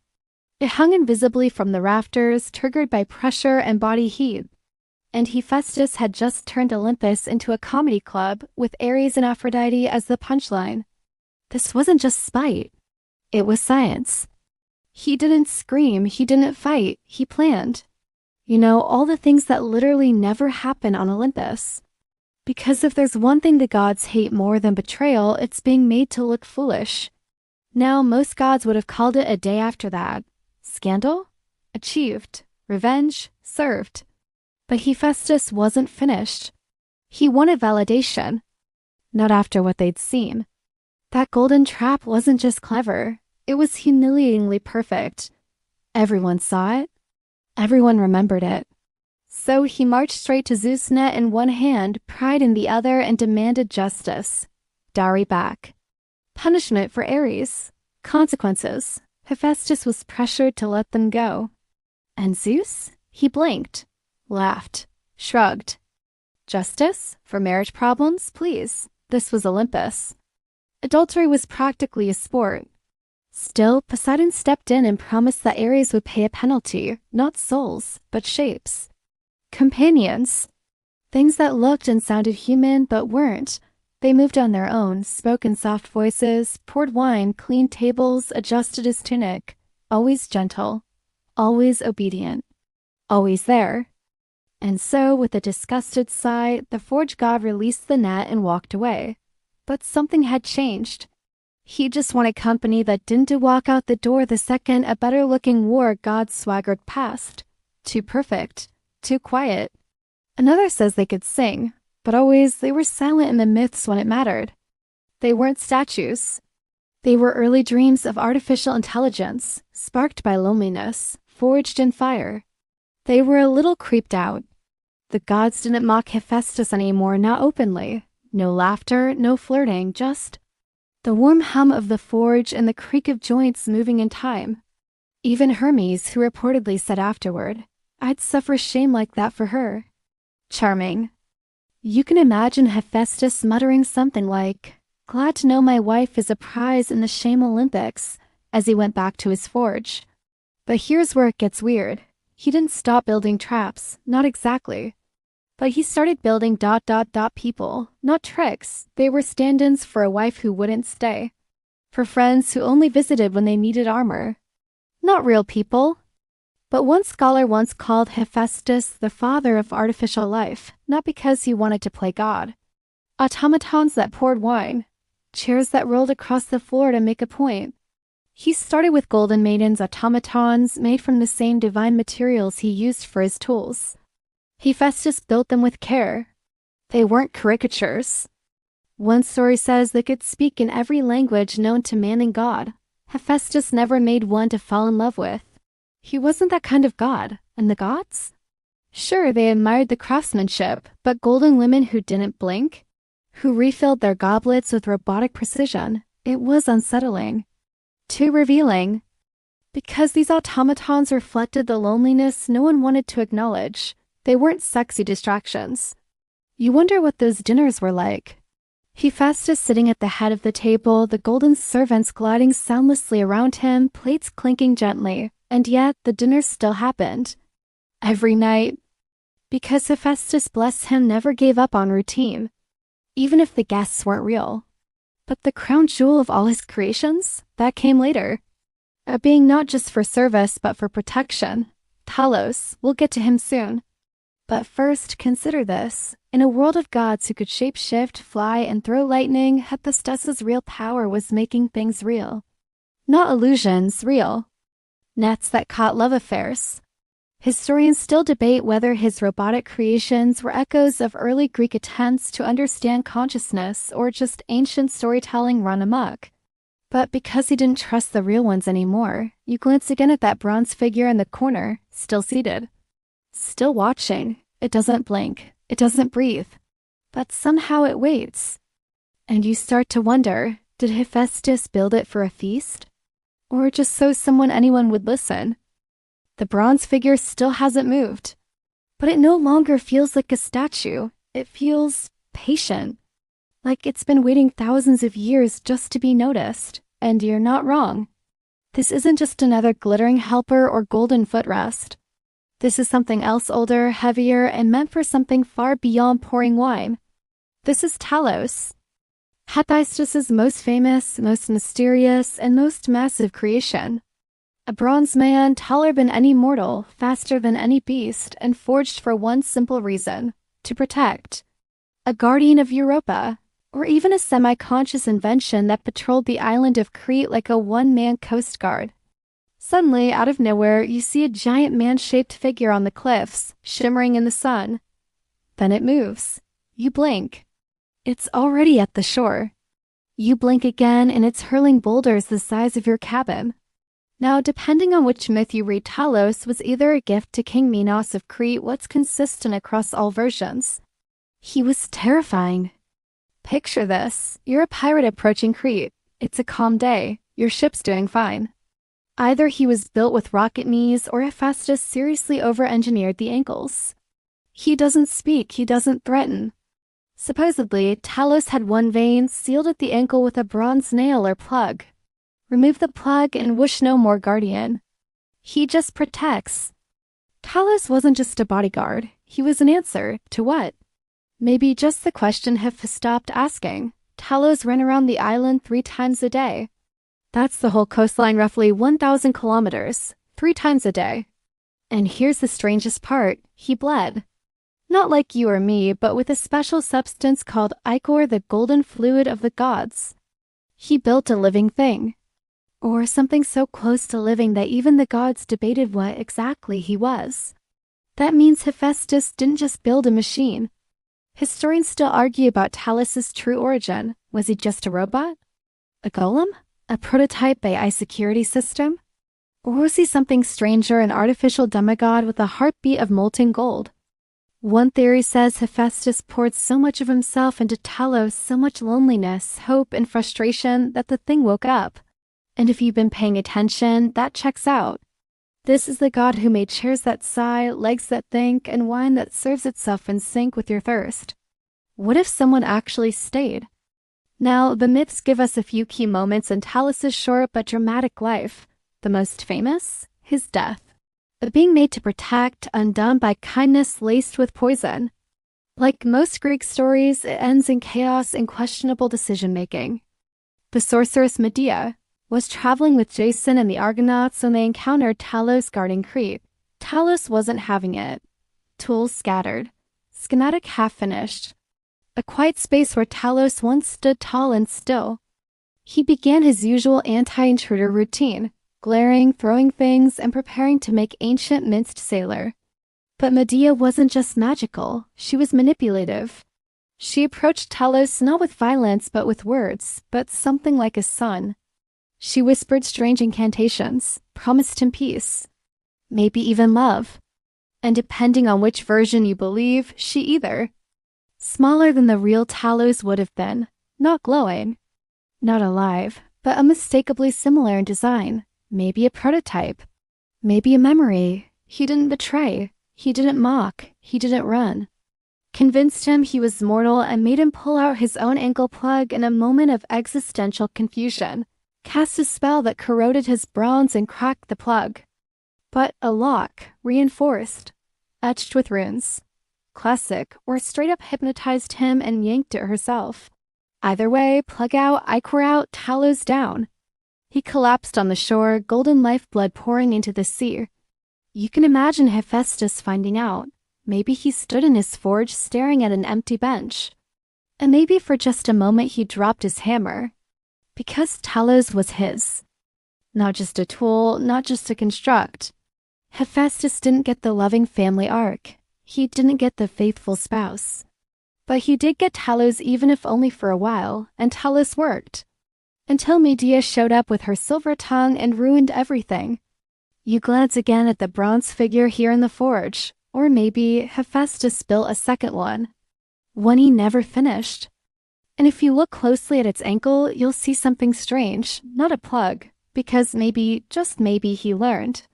Speaker 1: It hung invisibly from the rafters, triggered by pressure and body heat. And Hephaestus had just turned Olympus into a comedy club, with Ares and Aphrodite as the punchline. This wasn't just spite. It was science. He didn't scream, he didn't fight, he planned. You know, all the things that literally never happen on Olympus. Because if there's one thing the gods hate more than betrayal, it's being made to look foolish. Now, most gods would have called it a day after that. Scandal? Achieved. Revenge? Served. But Hephaestus wasn't finished. He wanted validation. Not after what they'd seen. That golden trap wasn't just clever. It was humiliatingly perfect. Everyone saw it. Everyone remembered it. So he marched straight to Zeus' net in one hand, pride in the other, and demanded justice. Dowry back. Punishment for Ares. Consequences. Hephaestus was pressured to let them go. And Zeus? He blinked. Laughed. Shrugged. Justice? For marriage problems? Please. This was Olympus. Adultery was practically a sport. Still, Poseidon stepped in and promised that Ares would pay a penalty, not souls, but shapes. Companions. Things that looked and sounded human but weren't. They moved on their own, spoke in soft voices, poured wine, cleaned tables, adjusted his tunic. Always gentle. Always obedient. Always there. And so, with a disgusted sigh, the forge god released the net and walked away. But something had changed. He just wanted company that didn't walk out the door the second a better-looking war god swaggered past. Too perfect. Too quiet. Another says they could sing, but always they were silent in the myths when it mattered. They weren't statues. They were early dreams of artificial intelligence, sparked by loneliness, forged in fire. They were a little creeped out. The gods didn't mock Hephaestus anymore, not openly. No laughter, no flirting, just the warm hum of the forge and the creak of joints moving in time. Even Hermes, who reportedly said afterward, "I'd suffer shame like that for her." Charming. You can imagine Hephaestus muttering something like, "Glad to know my wife is a prize in the shame Olympics," as he went back to his forge. But here's where it gets weird. He didn't stop building traps, not exactly. But he started building ... people, not tricks. They were stand-ins for a wife who wouldn't stay. For friends who only visited when they needed armor. Not real people. But one scholar once called Hephaestus the father of artificial life, not because he wanted to play God. Automatons that poured wine. Chairs that rolled across the floor to make a point. He started with golden maidens automatons made from the same divine materials he used for his tools. Hephaestus built them with care. They weren't caricatures. One story says they could speak in every language known to man and God. Hephaestus never made one to fall in love with. He wasn't that kind of god. And the gods? Sure, they admired the craftsmanship, but golden women who didn't blink? Who refilled their goblets with robotic precision? It was unsettling. Too revealing. Because these automatons reflected the loneliness no one wanted to acknowledge. They weren't sexy distractions. You wonder what those dinners were like. Hephaestus sitting at the head of the table, the golden servants gliding soundlessly around him, plates clinking gently, and yet the dinner still happened. Every night. Because Hephaestus, bless him, never gave up on routine, even if the guests weren't real. But the crown jewel of all his creations, that came later. A being not just for service but for protection. Talos, we'll get to him soon. But first, consider this. In a world of gods who could shape-shift, fly, and throw lightning, Hephaestus's real power was making things real. Not illusions, real. Nets that caught love affairs. Historians still debate whether his robotic creations were echoes of early Greek attempts to understand consciousness or just ancient storytelling run amok. But because he didn't trust the real ones anymore, you glance again at that bronze figure in the corner, still seated. Still watching. It doesn't blink. It doesn't breathe. But somehow it waits. And you start to wonder, did Hephaestus build it for a feast? Or just so anyone would listen? The bronze figure still hasn't moved. But it no longer feels like a statue. It feels patient. Like it's been waiting thousands of years just to be noticed. And you're not wrong. This isn't just another glittering helper or golden footrest. This is something else older, heavier, and meant for something far beyond pouring wine. This is Talos. Hephaestus' most famous, most mysterious, and most massive creation. A bronze man taller than any mortal, faster than any beast, and forged for one simple reason: to protect. A guardian of Europa, or even a semi-conscious invention that patrolled the island of Crete like a one-man coast guard. Suddenly, out of nowhere, you see a giant man-shaped figure on the cliffs, shimmering in the sun. Then it moves. You blink. It's already at the shore. You blink again, and it's hurling boulders the size of your cabin. Now, depending on which myth you read, Talos was either a gift to King Minos of Crete, what's consistent across all versions. He was terrifying. Picture this. You're a pirate approaching Crete. It's a calm day. Your ship's doing fine. Either he was built with rocket knees or Hephaestus seriously over-engineered the ankles. He doesn't speak, he doesn't threaten. Supposedly, Talos had one vein sealed at the ankle with a bronze nail or plug. Remove the plug and whoosh, no more guardian. He just protects. Talos wasn't just a bodyguard. He was an answer to what? Maybe just the question Hephaestus stopped asking. Talos ran around the island 3 times a day. That's the whole coastline, roughly 1,000 kilometers, 3 times a day. And here's the strangest part. He bled. Not like you or me, but with a special substance called ichor, the golden fluid of the gods. He built a living thing. Or something so close to living that even the gods debated what exactly he was. That means Hephaestus didn't just build a machine. Historians still argue about Talos' true origin. Was he just a robot? A golem? A prototype AI security system? Or was he something stranger, an artificial demigod with a heartbeat of molten gold? One theory says Hephaestus poured so much of himself into Talos, so much loneliness, hope, and frustration that the thing woke up. And if you've been paying attention, that checks out. This is the god who made chairs that sigh, legs that think, and wine that serves itself in sync with your thirst. What if someone actually stayed? Now, the myths give us a few key moments in Talos' short but dramatic life. The most famous? His death. A being made to protect, undone by kindness laced with poison. Like most Greek stories, it ends in chaos and questionable decision-making. The sorceress Medea was traveling with Jason and the Argonauts when they encountered Talos guarding Crete. Talos wasn't having it. Tools scattered. Schematic half-finished. A quiet space where Talos once stood tall and still. He began his usual anti-intruder routine, glaring, throwing things, and preparing to make ancient minced sailor. But Medea wasn't just magical, she was manipulative. She approached Talos not with violence but with words, but something like a son. She whispered strange incantations, promised him peace, maybe even love. And depending on which version you believe, she either. Smaller than the real Talos would have been, not glowing, not alive, but unmistakably similar in design. Maybe a prototype, maybe a memory. He didn't betray, he didn't mock, he didn't run. convinced him he was mortal and made him pull out his own ankle plug in a moment of existential confusion, cast a spell that corroded his bronze and cracked the plug. But a lock, reinforced, etched with runes. Classic, or straight up hypnotized him and yanked it herself. Either way, plug out, Ichor out, Talos down. He collapsed on the shore, golden lifeblood pouring into the sea. You can imagine Hephaestus finding out. Maybe he stood in his forge staring at an empty bench. And maybe for just a moment he dropped his hammer. Because Talos was his. Not just a tool, not just to construct. Hephaestus didn't get the loving family arc. He didn't get the faithful spouse. But he did get Talos, even if only for a while, and Talos worked. Until Medea showed up with her silver tongue and ruined everything. You glance again at the bronze figure here in the forge, or maybe Hephaestus built a second one he never finished. And if you look closely at its ankle, you'll see something strange, not a plug, because maybe, just maybe, he learned.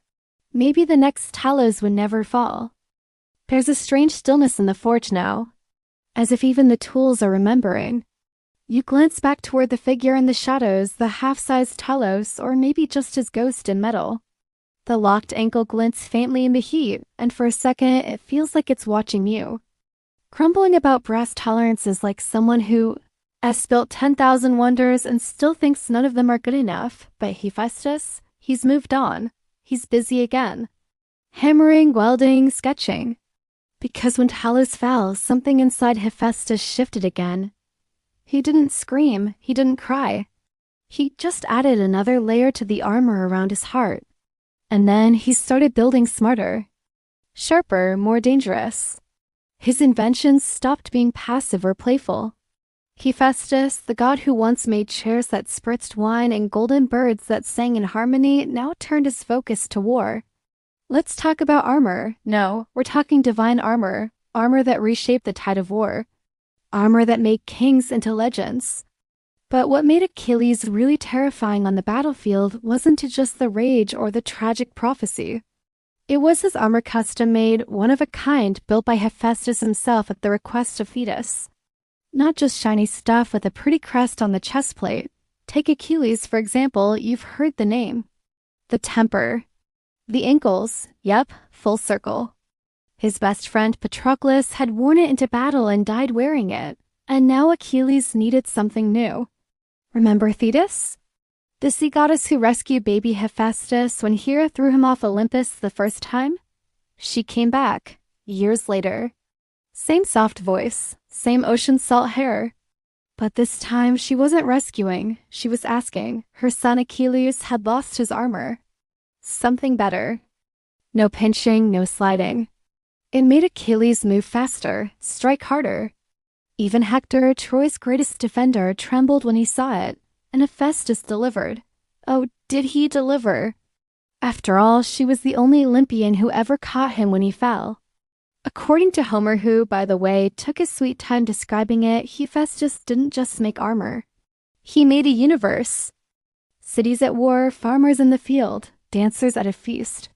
Speaker 1: Maybe the next Talos would never fall. There's a strange stillness in the forge now, as if even the tools are remembering. You glance back toward the figure in the shadows, the half-sized Talos, or maybe just his ghost in metal. The locked ankle glints faintly in the heat, and for a second it feels like it's watching you. Crumbling about brass tolerances like someone who has built 10,000 wonders and still thinks none of them are good enough, but Hephaestus, he's moved on. He's busy again. Hammering, welding, sketching. Because when Talos fell, something inside Hephaestus shifted again. He didn't scream, he didn't cry. He just added another layer to the armor around his heart. And then he started building smarter. Sharper, more dangerous. His inventions stopped being passive or playful. Hephaestus, the god who once made chairs that spritzed wine and golden birds that sang in harmony, now turned his focus to war. Let's talk about armor. No, we're talking divine armor. Armor that reshaped the tide of war. Armor that made kings into legends. But what made Achilles really terrifying on the battlefield wasn't just the rage or the tragic prophecy. It was his armor custom-made, one-of-a-kind, built by Hephaestus himself at the request of Thetis. Not just shiny stuff with a pretty crest on the chest plate. Take Achilles, for example, you've heard the name. The temper. The ankles, yep, full circle. His best friend Patroclus had worn it into battle and died wearing it, and now Achilles needed something new. Remember Thetis? The sea goddess who rescued baby Hephaestus when Hera threw him off Olympus the first time? She came back, years later. Same soft voice, same ocean salt hair. But this time she wasn't rescuing, she was asking. Her son Achilles had lost his armor. Something better. No pinching, no sliding. It made Achilles move faster, strike harder. Even Hector, Troy's greatest defender, trembled when he saw it, and Hephaestus delivered. Oh, did he deliver? After all, she was the only Olympian who ever caught him when he fell. According to Homer, who, by the way, took his sweet time describing it, Hephaestus didn't just make armor. He made a universe. Cities at war, farmers in the field, dancers at a feast.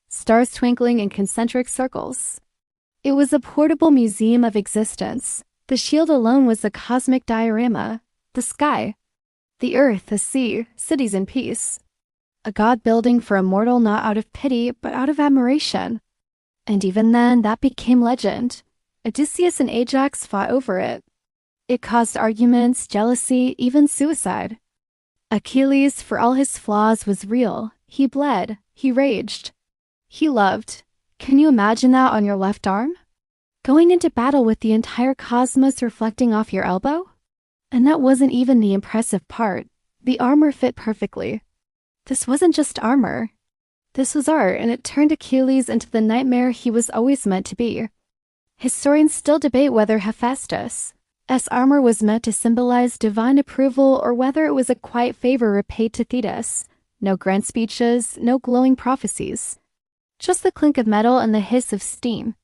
Speaker 1: Stars twinkling in concentric circles. It was a portable museum of existence. The shield alone was a cosmic diorama. The sky. The earth, the sea, cities in peace. A god building for a mortal not out of pity, but out of admiration. And even then, that became legend. Odysseus and Ajax fought over it. It caused arguments, jealousy, even suicide. Achilles, for all his flaws, was real. He bled. He raged. He loved. Can you imagine that on your left arm? Going into battle with the entire cosmos reflecting off your elbow? And that wasn't even the impressive part. The armor fit perfectly. This wasn't just armor. This was art, and it turned Achilles into the nightmare he was always meant to be. Historians still debate whether Hephaestus' armor was meant to symbolize divine approval or whether it was a quiet favor repaid to Thetis. No grand speeches, no glowing prophecies. Just the clink of metal and the hiss of steam.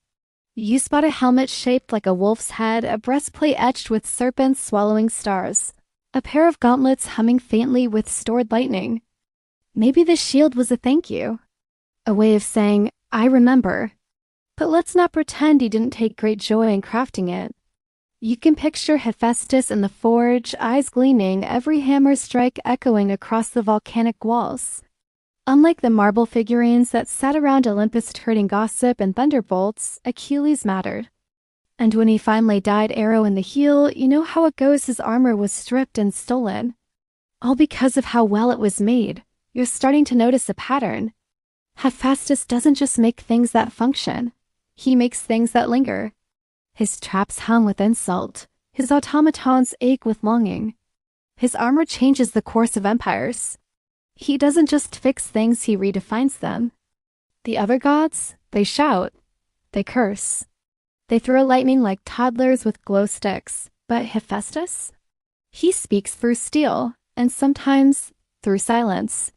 Speaker 1: You spot a helmet shaped like a wolf's head, a breastplate etched with serpents swallowing stars, a pair of gauntlets humming faintly with stored lightning. Maybe the shield was a thank you. A way of saying, I remember. But let's not pretend he didn't take great joy in crafting it. You can picture Hephaestus in the forge, eyes gleaming, every hammer strike echoing across the volcanic walls. Unlike the marble figurines that sat around Olympus herding gossip and thunderbolts, Achilles mattered. And when he finally died arrow in the heel, you know how it goes, his armor was stripped and stolen. All because of how well it was made. You're starting to notice a pattern. Hephaestus doesn't just make things that function. He makes things that linger. His traps hum with insult. His automatons ache with longing. His armor changes the course of empires. He doesn't just fix things, he redefines them. The other gods, they shout. They curse. They throw lightning like toddlers with glow sticks. But Hephaestus? He speaks through steel, and sometimes through silence.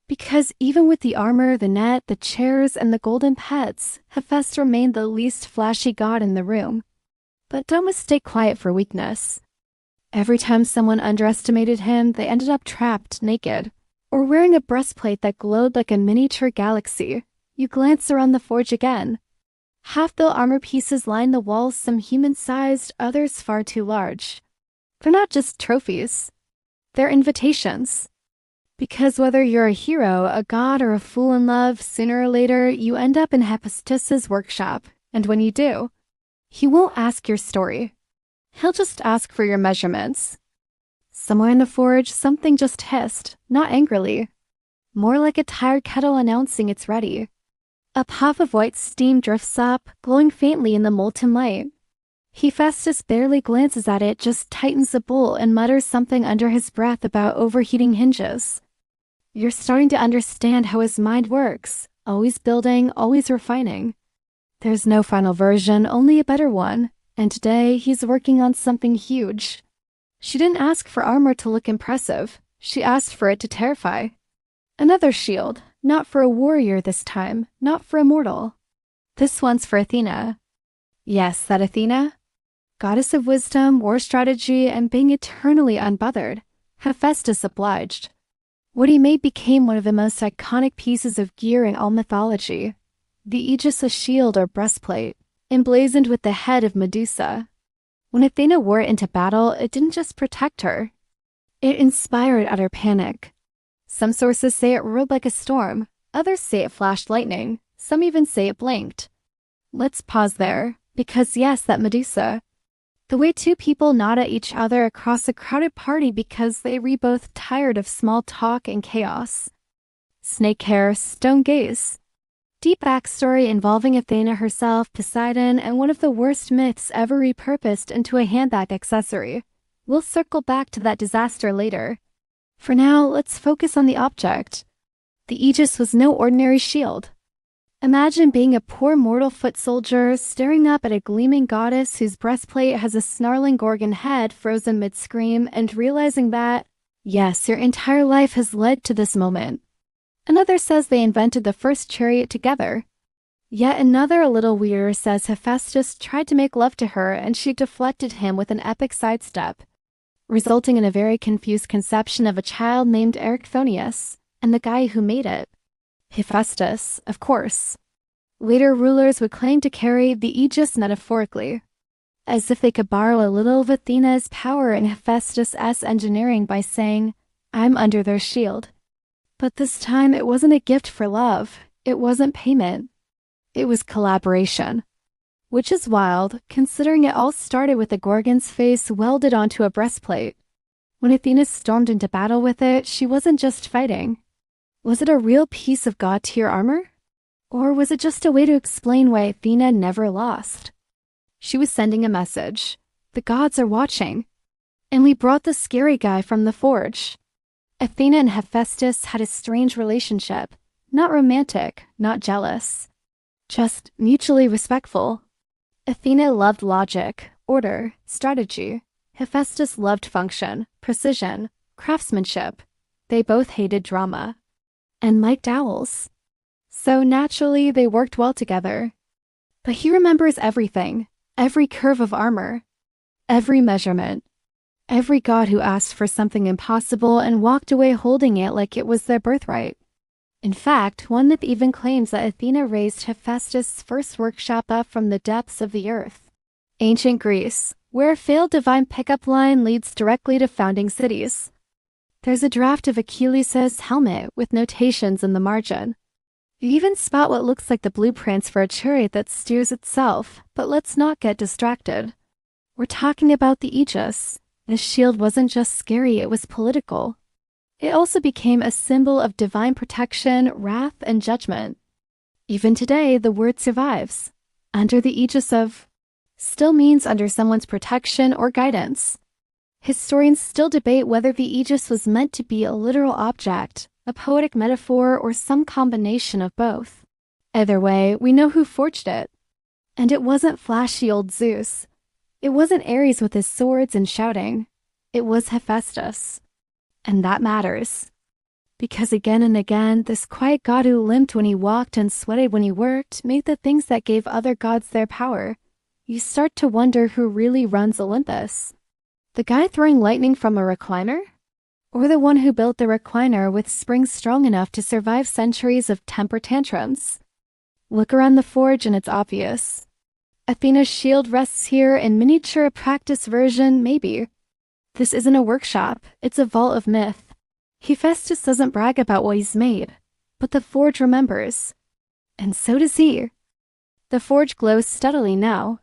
Speaker 1: Because even with the armor, the net, the chairs, and the golden pets, Hephaestus remained the least flashy god in the room. But don't mistake quiet for weakness. Every time someone underestimated him, they ended up trapped, naked, or wearing a breastplate that glowed like a miniature galaxy. You glance around the forge again. Half the armor pieces line the walls, some human-sized, others far too large. They're not just trophies. They're invitations. Because whether you're a hero, a god, or a fool in love, sooner or later, you end up in Hephaestus's workshop. And when you do, he won't ask your story. He'll just ask for your measurements. Somewhere in the forge, something just hissed, not angrily. More like a tired kettle announcing it's ready. A puff of white steam drifts up, glowing faintly in the molten light. Hephaestus barely glances at it, just tightens the bolt and mutters something under his breath about overheating hinges. You're starting to understand how his mind works, always building, always refining. There's no final version, only a better one, and today he's working on something huge. She didn't ask for armor to look impressive, she asked for it to terrify. Another shield, not for a warrior this time, not for a mortal. This one's for Athena. Yes, that Athena? Goddess of wisdom, war strategy, and being eternally unbothered. Hephaestus obliged. What he made became one of the most iconic pieces of gear in all mythology. The aegis, a shield or breastplate, emblazoned with the head of Medusa. When Athena wore it into battle, it didn't just protect her. It inspired utter panic. Some sources say it roared like a storm, others say it flashed lightning, some even say it blinked. Let's pause there, because yes, that Medusa. The way two people nod at each other across a crowded party because they were both tired of small talk and chaos. Snake hair, stone gaze. Deep backstory involving Athena herself, Poseidon, and one of the worst myths ever repurposed into a handbag accessory. We'll circle back to that disaster later. For now, let's focus on the object. The aegis was no ordinary shield. Imagine being a poor mortal foot soldier staring up at a gleaming goddess whose breastplate has a snarling gorgon head frozen mid-scream and realizing that, yes, your entire life has led to this moment. Another says they invented the first chariot together. Yet another, a little weirder, says Hephaestus tried to make love to her and she deflected him with an epic sidestep, resulting in a very confused conception of a child named Erichthonius, and the guy who made it. Hephaestus, of course. Later rulers would claim to carry the aegis metaphorically, as if they could borrow a little of Athena's power in Hephaestus' engineering by saying, I'm under their shield. But this time it wasn't a gift for love, it wasn't payment. It was collaboration. Which is wild, considering it all started with the Gorgon's face welded onto a breastplate. When Athena stormed into battle with it, she wasn't just fighting. Was it a real piece of god-tier armor? Or was it just a way to explain why Athena never lost? She was sending a message. The gods are watching. And we brought the scary guy from the forge. Athena and Hephaestus had a strange relationship. Not romantic, not jealous. Just mutually respectful. Athena loved logic, order, strategy. Hephaestus loved function, precision, craftsmanship. They both hated drama. And liked owls. So naturally, they worked well together. But he remembers everything, every curve of armor, every measurement, every god who asked for something impossible and walked away holding it like it was their birthright. In fact, one myth even claims that Athena raised Hephaestus' first workshop up from the depths of the earth. Ancient Greece, where a failed divine pickup line leads directly to founding cities. There's a draft of Achilles' helmet with notations in the margin. You even spot what looks like the blueprints for a chariot that steers itself, but let's not get distracted. We're talking about the Aegis. This shield wasn't just scary, it was political. It also became a symbol of divine protection, wrath, and judgment. Even today, the word survives. Under the Aegis of still means under someone's protection or guidance. Historians still debate whether the Aegis was meant to be a literal object, a poetic metaphor, or some combination of both. Either way, we know who forged it. And it wasn't flashy old Zeus. It wasn't Ares with his swords and shouting. It was Hephaestus. And that matters. Because again and again, this quiet god who limped when he walked and sweated when he worked made the things that gave other gods their power. You start to wonder who really runs Olympus. The guy throwing lightning from a recliner? Or the one who built the recliner with springs strong enough to survive centuries of temper tantrums? Look around the forge and it's obvious. Athena's shield rests here in miniature practice version, maybe. This isn't a workshop, it's a vault of myth. Hephaestus doesn't brag about what he's made, but the forge remembers. And so does he. The forge glows steadily now.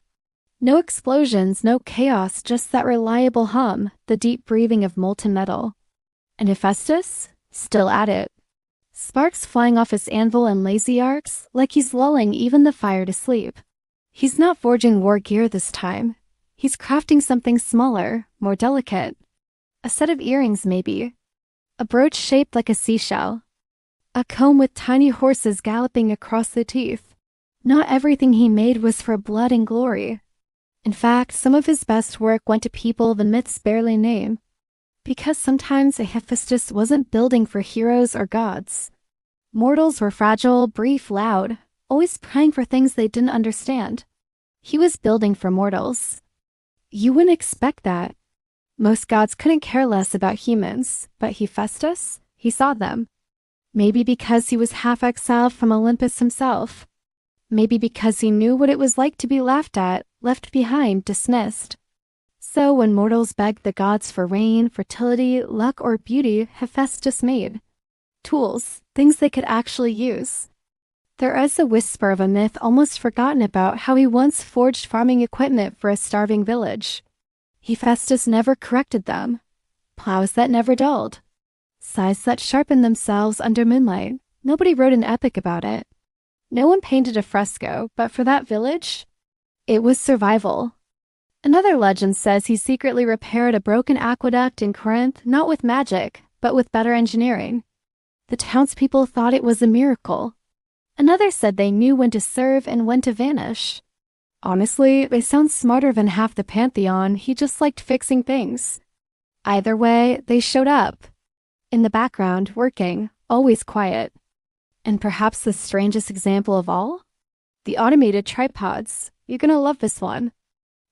Speaker 1: No explosions, no chaos, just that reliable hum, the deep breathing of molten metal. And Hephaestus? Still at it. Sparks flying off his anvil and lazy arcs, like he's lulling even the fire to sleep. He's not forging war gear this time. He's crafting something smaller, more delicate. A set of earrings, maybe. A brooch shaped like a seashell. A comb with tiny horses galloping across the teeth. Not everything he made was for blood and glory. In fact, some of his best work went to people the myths barely name. Because sometimes a Hephaestus wasn't building for heroes or gods. Mortals were fragile, brief, loud, always praying for things they didn't understand. He was building for mortals. You wouldn't expect that. Most gods couldn't care less about humans, but Hephaestus, he saw them. Maybe because he was half exiled from Olympus himself. Maybe because he knew what it was like to be laughed at, left behind, dismissed. So when mortals begged the gods for rain, fertility, luck, or beauty, Hephaestus made tools, things they could actually use. There is a whisper of a myth almost forgotten about how he once forged farming equipment for a starving village. Hephaestus never corrected them. Plows that never dulled. Scythes that sharpened themselves under moonlight. Nobody wrote an epic about it. No one painted a fresco, but for that village, it was survival. Another legend says he secretly repaired a broken aqueduct in Corinth, not with magic, but with better engineering. The townspeople thought it was a miracle. Another said they knew when to serve and when to vanish. Honestly, they sound smarter than half the pantheon. He just liked fixing things. Either way, they showed up. In the background, working, always quiet. And perhaps the strangest example of all? The automated tripods. You're gonna love this one.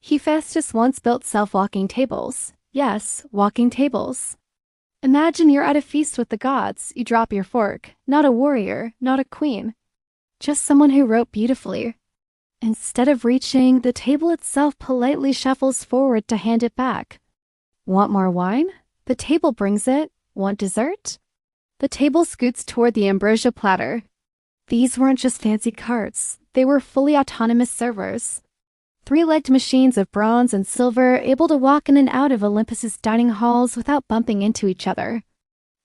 Speaker 1: Hephaestus once built self-walking tables. Yes, walking tables. Imagine you're at a feast with the gods. You drop your fork. Not a warrior, not a queen. Just someone who wrote beautifully. Instead of reaching, the table itself politely shuffles forward to hand it back. Want more wine? The table brings it. Want dessert? The table scoots toward the ambrosia platter. These weren't just fancy carts. They were fully autonomous servers. Three-legged machines of bronze and silver able to walk in and out of Olympus's dining halls without bumping into each other.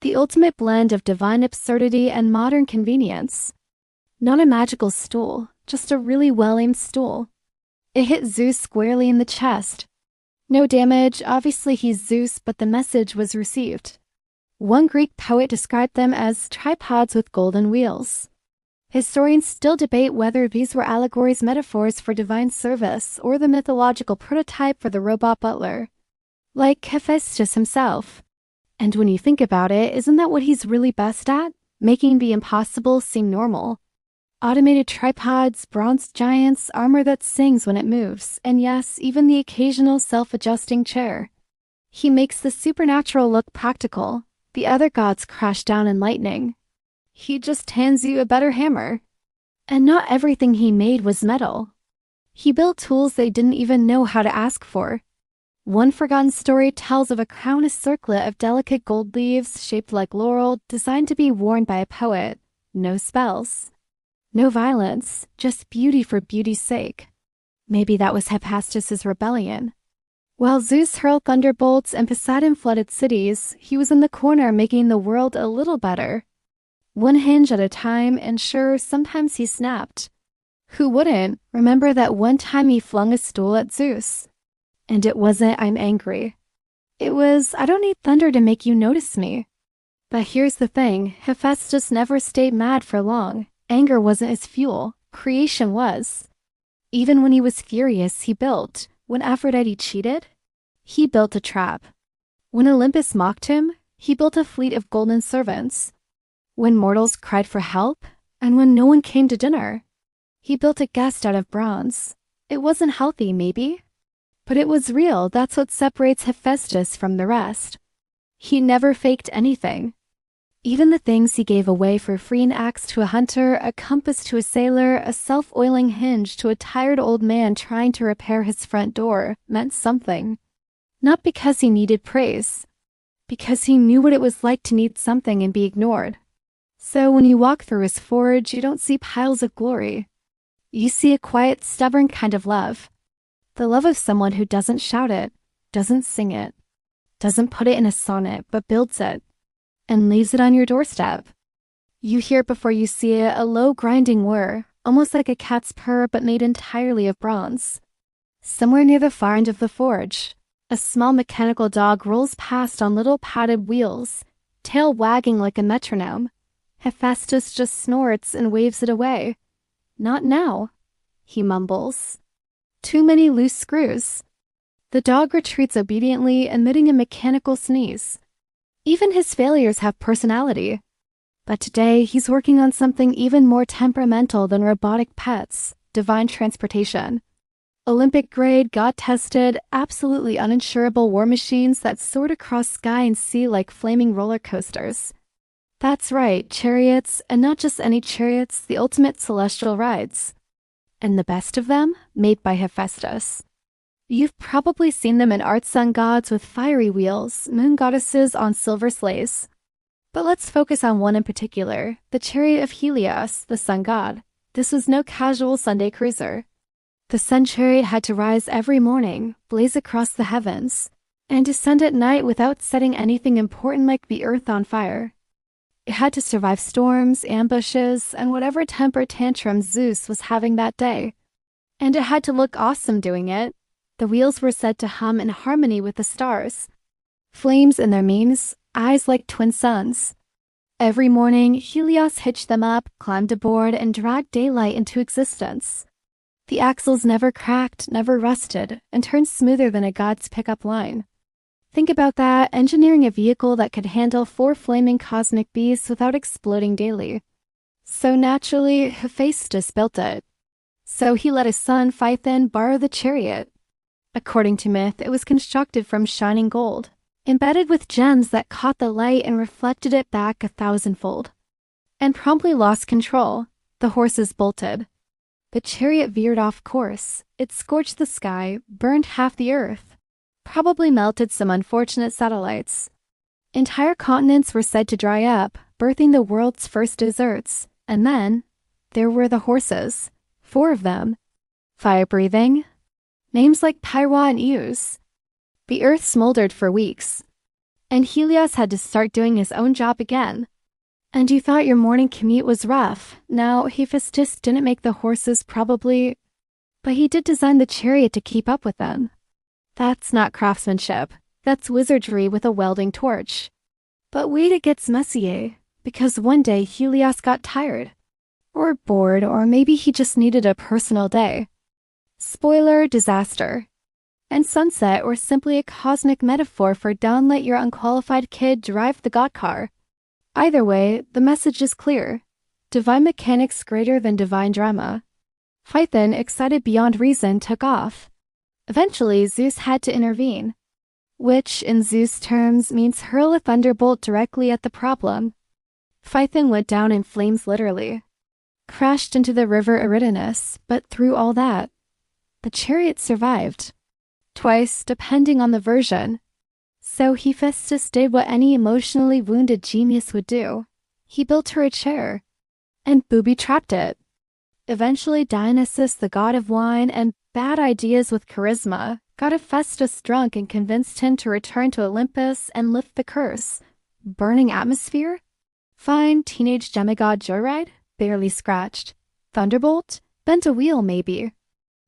Speaker 1: The ultimate blend of divine absurdity and modern convenience. Not a magical stool, just a really well-aimed stool. It hit Zeus squarely in the chest. No damage, obviously he's Zeus, but the message was received. One Greek poet described them as tripods with golden wheels. Historians still debate whether these were allegories, metaphors for divine service, or the mythological prototype for the robot butler. Like Hephaestus himself. And when you think about it, isn't that what he's really best at? Making the impossible seem normal. Automated tripods, bronze giants, armor that sings when it moves, and yes, even the occasional self-adjusting chair. He makes the supernatural look practical. The other gods crash down in lightning. He just hands you a better hammer. And not everything he made was metal. He built tools they didn't even know how to ask for. One forgotten story tells of a crowned circlet of delicate gold leaves shaped like laurel, designed to be worn by a poet. No spells. No violence, just beauty for beauty's sake. Maybe that was Hephaestus' rebellion. While Zeus hurled thunderbolts and Poseidon flooded cities, he was in the corner making the world a little better. One hinge at a time, and sure, sometimes he snapped. Who wouldn't remember that one time he flung a stool at Zeus? And it wasn't, "I'm angry." It was, "I don't need thunder to make you notice me." But here's the thing, Hephaestus never stayed mad for long. Anger wasn't his fuel, creation was. Even when he was furious, he built. When Aphrodite cheated, he built a trap. When Olympus mocked him, he built a fleet of golden servants. When mortals cried for help, and when no one came to dinner, he built a guest out of bronze. It wasn't healthy, maybe, but it was real. That's what separates Hephaestus from the rest. He never faked anything. Even the things he gave away for free: an axe to a hunter, a compass to a sailor, a self-oiling hinge to a tired old man trying to repair his front door, meant something. Not because he needed praise, because he knew what it was like to need something and be ignored. So when you walk through his forge, you don't see piles of glory. You see a quiet, stubborn kind of love. The love of someone who doesn't shout it, doesn't sing it, doesn't put it in a sonnet, but builds it and leaves it on your doorstep. You hear it before you see it, a low grinding whir, almost like a cat's purr but made entirely of bronze. Somewhere near the far end of the forge, a small mechanical dog rolls past on little padded wheels, tail wagging like a metronome. Hephaestus just snorts and waves it away. "Not now," he mumbles. "Too many loose screws." The dog retreats obediently, emitting a mechanical sneeze. Even his failures have personality. But today, he's working on something even more temperamental than robotic pets: divine transportation. Olympic-grade, God-tested, absolutely uninsurable war machines that soared across sky and sea like flaming roller coasters. That's right, chariots, and not just any chariots, the ultimate celestial rides. And the best of them, made by Hephaestus. You've probably seen them in art sun gods with fiery wheels, moon goddesses on silver sleighs. But let's focus on one in particular, the chariot of Helios, the sun god. This was no casual Sunday cruiser. The sun chariot had to rise every morning, blaze across the heavens, and descend at night without setting anything important like the earth on fire. It had to survive storms, ambushes, and whatever temper tantrum Zeus was having that day. And it had to look awesome doing it. The wheels were said to hum in harmony with the stars. Flames in their manes, eyes like twin suns. Every morning, Helios hitched them up, climbed aboard, and dragged daylight into existence. The axles never cracked, never rusted, and turned smoother than a god's pickup line. Think about that, engineering a vehicle that could handle 4 flaming cosmic beasts without exploding daily. So naturally, Hephaestus built it. So he let his son, Phaethon, borrow the chariot. According to myth, it was constructed from shining gold, embedded with gems that caught the light and reflected it back 1,000-fold. And promptly lost control. The horses bolted. The chariot veered off course. It scorched the sky, burned half the earth. Probably melted some unfortunate satellites. Entire continents were said to dry up, birthing the world's first deserts. And then, there were the horses. 4 of them. Fire-breathing. Names like Pyra and Eus. The earth smoldered for weeks. And Helios had to start doing his own job again. And you thought your morning commute was rough. Now, Hephaestus didn't make the horses probably, but he did design the chariot to keep up with them. That's not craftsmanship. That's wizardry with a welding torch. But wait, it gets messier, because one day Helios got tired. Or bored, or maybe he just needed a personal day. Spoiler, disaster. And sunset, or simply a cosmic metaphor for don't let your unqualified kid drive the god car. Either way, the message is clear. Divine mechanics greater than divine drama. Phaethon, excited beyond reason, took off. Eventually, Zeus had to intervene, which, in Zeus terms, means hurl a thunderbolt directly at the problem. Phaethon went down in flames literally. Crashed into the river Eridanus, but through all that, the chariot survived. Twice, depending on the version. So Hephaestus did what any emotionally wounded genius would do. He built her a chair, and booby-trapped it. Eventually Dionysus, the god of wine and bad ideas with charisma, got Hephaestus drunk and convinced him to return to Olympus and lift the curse. Burning atmosphere? Fine teenage demigod joyride? Barely scratched. Thunderbolt? Bent a wheel, maybe.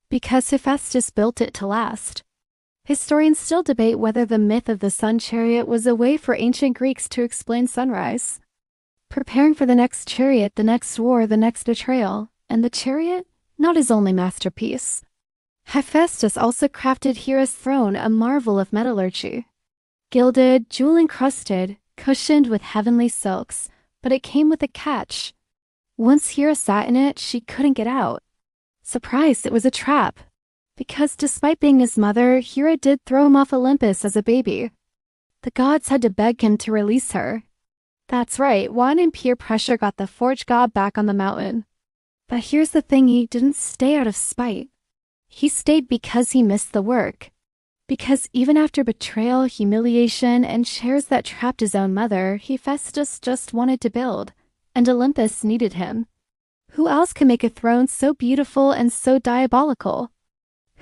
Speaker 1: Because Hephaestus built it to last. Historians still debate whether the myth of the sun chariot was a way for ancient Greeks to explain sunrise. Preparing for the next chariot, the next war, the next betrayal. And the chariot? Not his only masterpiece. Hephaestus also crafted Hera's throne, a marvel of metallurgy. Gilded, jewel-encrusted, cushioned with heavenly silks, but it came with a catch. Once Hera sat in it, she couldn't get out. Surprised, it was a trap. Because despite being his mother, Hera did throw him off Olympus as a baby. The gods had to beg him to release her. That's right, wine and peer pressure got the forge god back on the mountain. But here's the thing, he didn't stay out of spite. He stayed because he missed the work. Because even after betrayal, humiliation, and shares that trapped his own mother, Hephaestus just wanted to build, and Olympus needed him. Who else could make a throne so beautiful and so diabolical?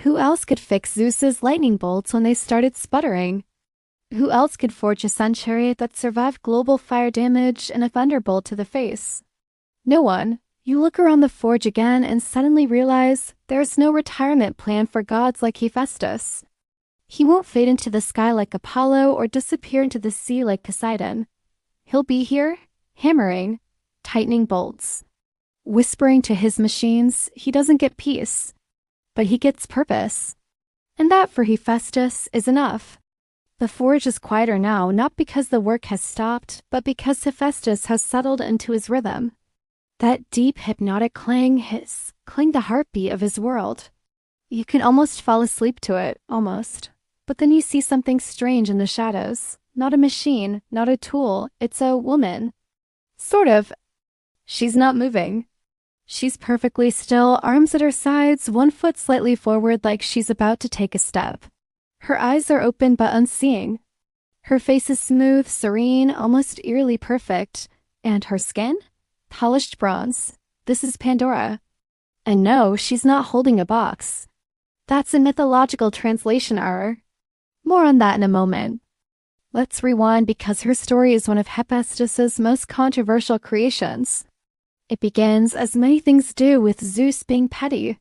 Speaker 1: Who else could fix Zeus's lightning bolts when they started sputtering? Who else could forge a sun chariot that survived global fire damage and a thunderbolt to the face? No one. You look around the forge again and suddenly realize there's no retirement plan for gods like Hephaestus. He won't fade into the sky like Apollo or disappear into the sea like Poseidon. He'll be here, hammering, tightening bolts. Whispering to his machines, he doesn't get peace, but he gets purpose. And that for Hephaestus is enough. The forge is quieter now, not because the work has stopped, but because Hephaestus has settled into his rhythm. That deep, hypnotic clang, the heartbeat of his world. You can almost fall asleep to it, almost. But then you see something strange in the shadows. Not a machine, not a tool, it's a woman. Sort of. She's not moving. She's perfectly still, arms at her sides, one foot slightly forward like she's about to take a step. Her eyes are open but unseeing. Her face is smooth, serene, almost eerily perfect. And her skin? Polished bronze. This is Pandora. And no, she's not holding a box. That's a mythological translation error. More on that in a moment. Let's rewind because her story is one of Hephaestus's most controversial creations. It begins, as many things do, with Zeus being petty.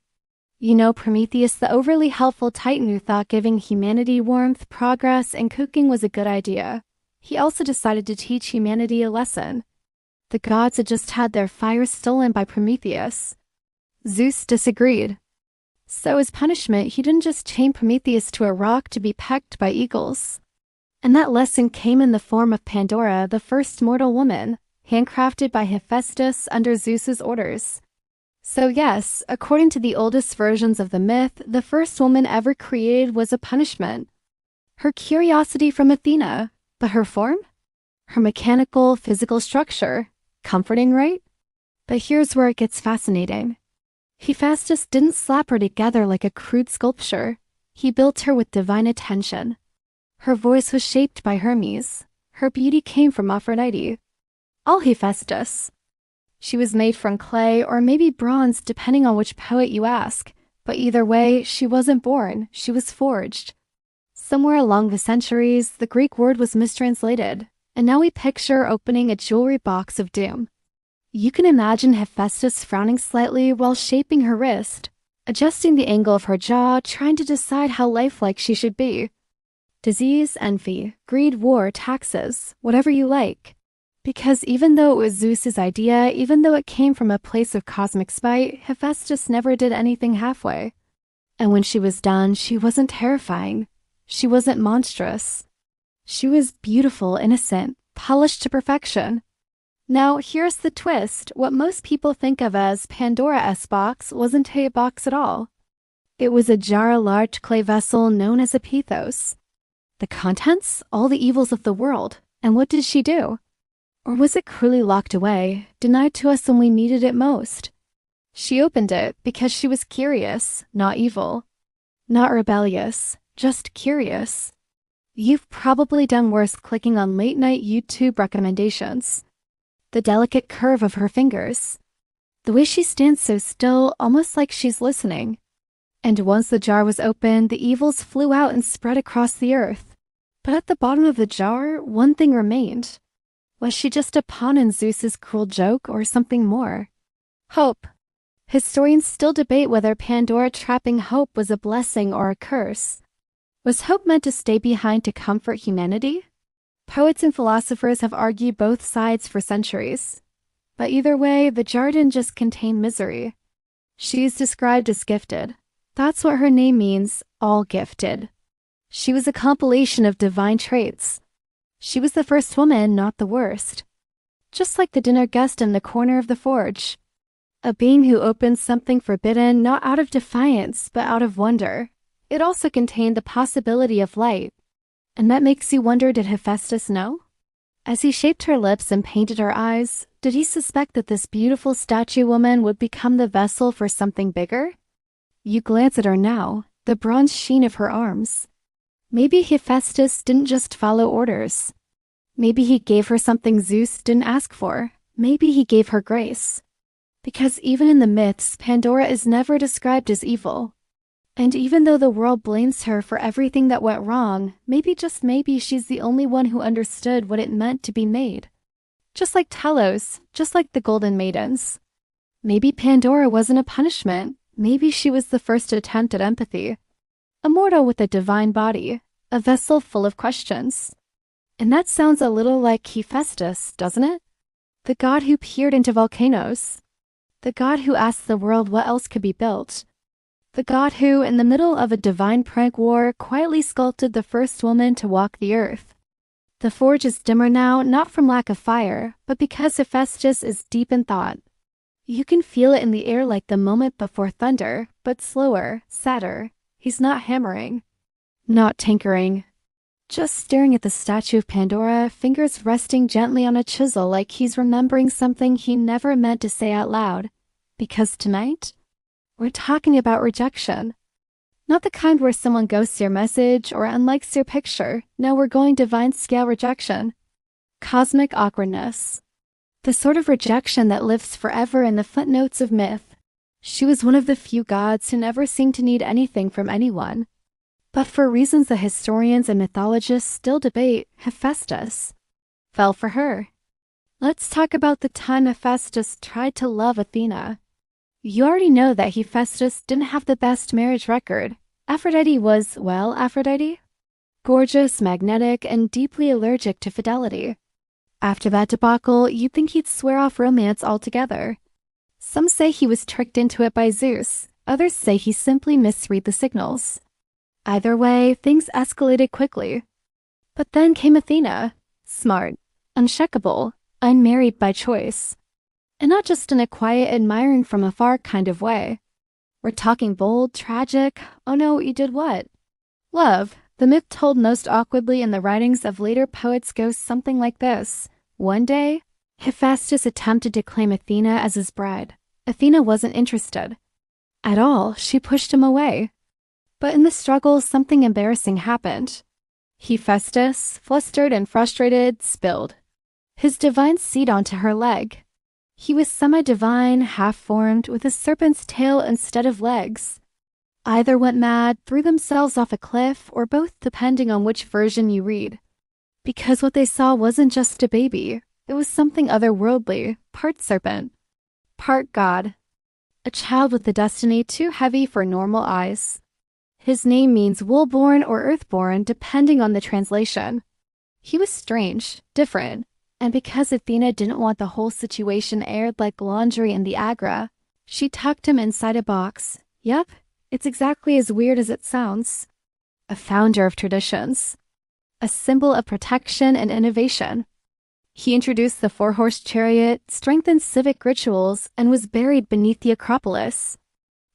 Speaker 1: You know, Prometheus, the overly helpful titan who thought giving humanity warmth, progress, and cooking was a good idea. He also decided to teach humanity a lesson. The gods had just had their fire stolen by Prometheus. Zeus disagreed. So as punishment, he didn't just chain Prometheus to a rock to be pecked by eagles. And that lesson came in the form of Pandora, the first mortal woman, handcrafted by Hephaestus under Zeus's orders. So yes, according to the oldest versions of the myth, the first woman ever created was a punishment. Her curiosity from Athena, but her form? Her mechanical, physical structure. Comforting, right? But here's where it gets fascinating. Hephaestus didn't slap her together like a crude sculpture. He built her with divine attention. Her voice was shaped by Hermes. Her beauty came from Aphrodite. All Hephaestus. She was made from clay or maybe bronze depending on which poet you ask. But either way, she wasn't born, she was forged. Somewhere along the centuries, the Greek word was mistranslated. And now we picture opening a jewelry box of doom. You can imagine Hephaestus frowning slightly while shaping her wrist, adjusting the angle of her jaw, trying to decide how lifelike she should be. Disease, envy, greed, war, taxes, whatever you like. Because even though it was Zeus's idea, even though it came from a place of cosmic spite, Hephaestus never did anything halfway. And when she was done, she wasn't terrifying. She wasn't monstrous. She was beautiful, innocent, polished to perfection. Now, here's the twist. What most people think of as Pandora's box wasn't a box at all. It was a jar, a large clay vessel known as a pithos. The contents? All the evils of the world. And what did she do? Or was it cruelly locked away, denied to us when we needed it most? She opened it because she was curious, not evil. Not rebellious, just curious. You've probably done worse clicking on late-night YouTube recommendations. The delicate curve of her fingers. The way she stands so still, almost like she's listening. And once the jar was opened, the evils flew out and spread across the earth. But at the bottom of the jar, one thing remained. Was she just a pawn in Zeus's cruel joke or something more? Hope. Historians still debate whether Pandora trapping hope was a blessing or a curse. Was hope meant to stay behind to comfort humanity? Poets and philosophers have argued both sides for centuries. But either way, the jar didn't just contain misery. She's described as gifted. That's what her name means, all gifted. She was a compilation of divine traits. She was the first woman, not the worst. Just like the dinner guest in the corner of the forge. A being who opened something forbidden not out of defiance, but out of wonder. It also contained the possibility of light. And that makes you wonder, did Hephaestus know? As he shaped her lips and painted her eyes, did he suspect that this beautiful statue woman would become the vessel for something bigger? You glance at her now, the bronze sheen of her arms. Maybe Hephaestus didn't just follow orders. Maybe he gave her something Zeus didn't ask for. Maybe he gave her grace. Because even in the myths, Pandora is never described as evil. And even though the world blames her for everything that went wrong, maybe just maybe she's the only one who understood what it meant to be made. Just like Telos, just like the Golden Maidens. Maybe Pandora wasn't a punishment. Maybe she was the first attempt at empathy. A mortal with a divine body, a vessel full of questions. And that sounds a little like Hephaestus, doesn't it? The god who peered into volcanoes. The god who asked the world what else could be built. The god who, in the middle of a divine prank war, quietly sculpted the first woman to walk the earth. The forge is dimmer now, not from lack of fire, but because Hephaestus is deep in thought. You can feel it in the air like the moment before thunder, but slower, sadder. He's not hammering, not tinkering. Just staring at the statue of Pandora, fingers resting gently on a chisel like he's remembering something he never meant to say out loud. Because tonight, we're talking about rejection. Not the kind where someone ghosts your message or unlikes your picture. No, we're going divine scale rejection. Cosmic awkwardness. The sort of rejection that lives forever in the footnotes of myth. She was one of the few gods who never seemed to need anything from anyone. But for reasons the historians and mythologists still debate, Hephaestus fell for her. Let's talk about the time Hephaestus tried to love Athena. You already know that Hephaestus didn't have the best marriage record. Aphrodite was, well, Aphrodite? Gorgeous, magnetic, and deeply allergic to fidelity. After that debacle, you'd think he'd swear off romance altogether. Some say he was tricked into it by Zeus. Others say he simply misread the signals. Either way, things escalated quickly. But then came Athena. Smart, uncheckable, unmarried by choice. And not just in a quiet, admiring from afar kind of way. We're talking bold, tragic. Oh no, you did what? Love. The myth told most awkwardly in the writings of later poets goes something like this. One day, Hephaestus attempted to claim Athena as his bride. Athena wasn't interested. At all, she pushed him away. But in the struggle, something embarrassing happened. Hephaestus, flustered and frustrated, spilled his divine seed onto her leg. He was semi-divine, half-formed, with a serpent's tail instead of legs. Either went mad, threw themselves off a cliff, or both depending on which version you read. Because what they saw wasn't just a baby. It was something otherworldly, part serpent, part god. A child with a destiny too heavy for normal eyes. His name means wool-born or earth-born, depending on the translation. He was strange, different, and because Athena didn't want the whole situation aired like laundry in the Agra, she tucked him inside a box. Yep, it's exactly as weird as it sounds. A founder of traditions. A symbol of protection and innovation. He introduced the four-horse chariot, strengthened civic rituals, and was buried beneath the Acropolis.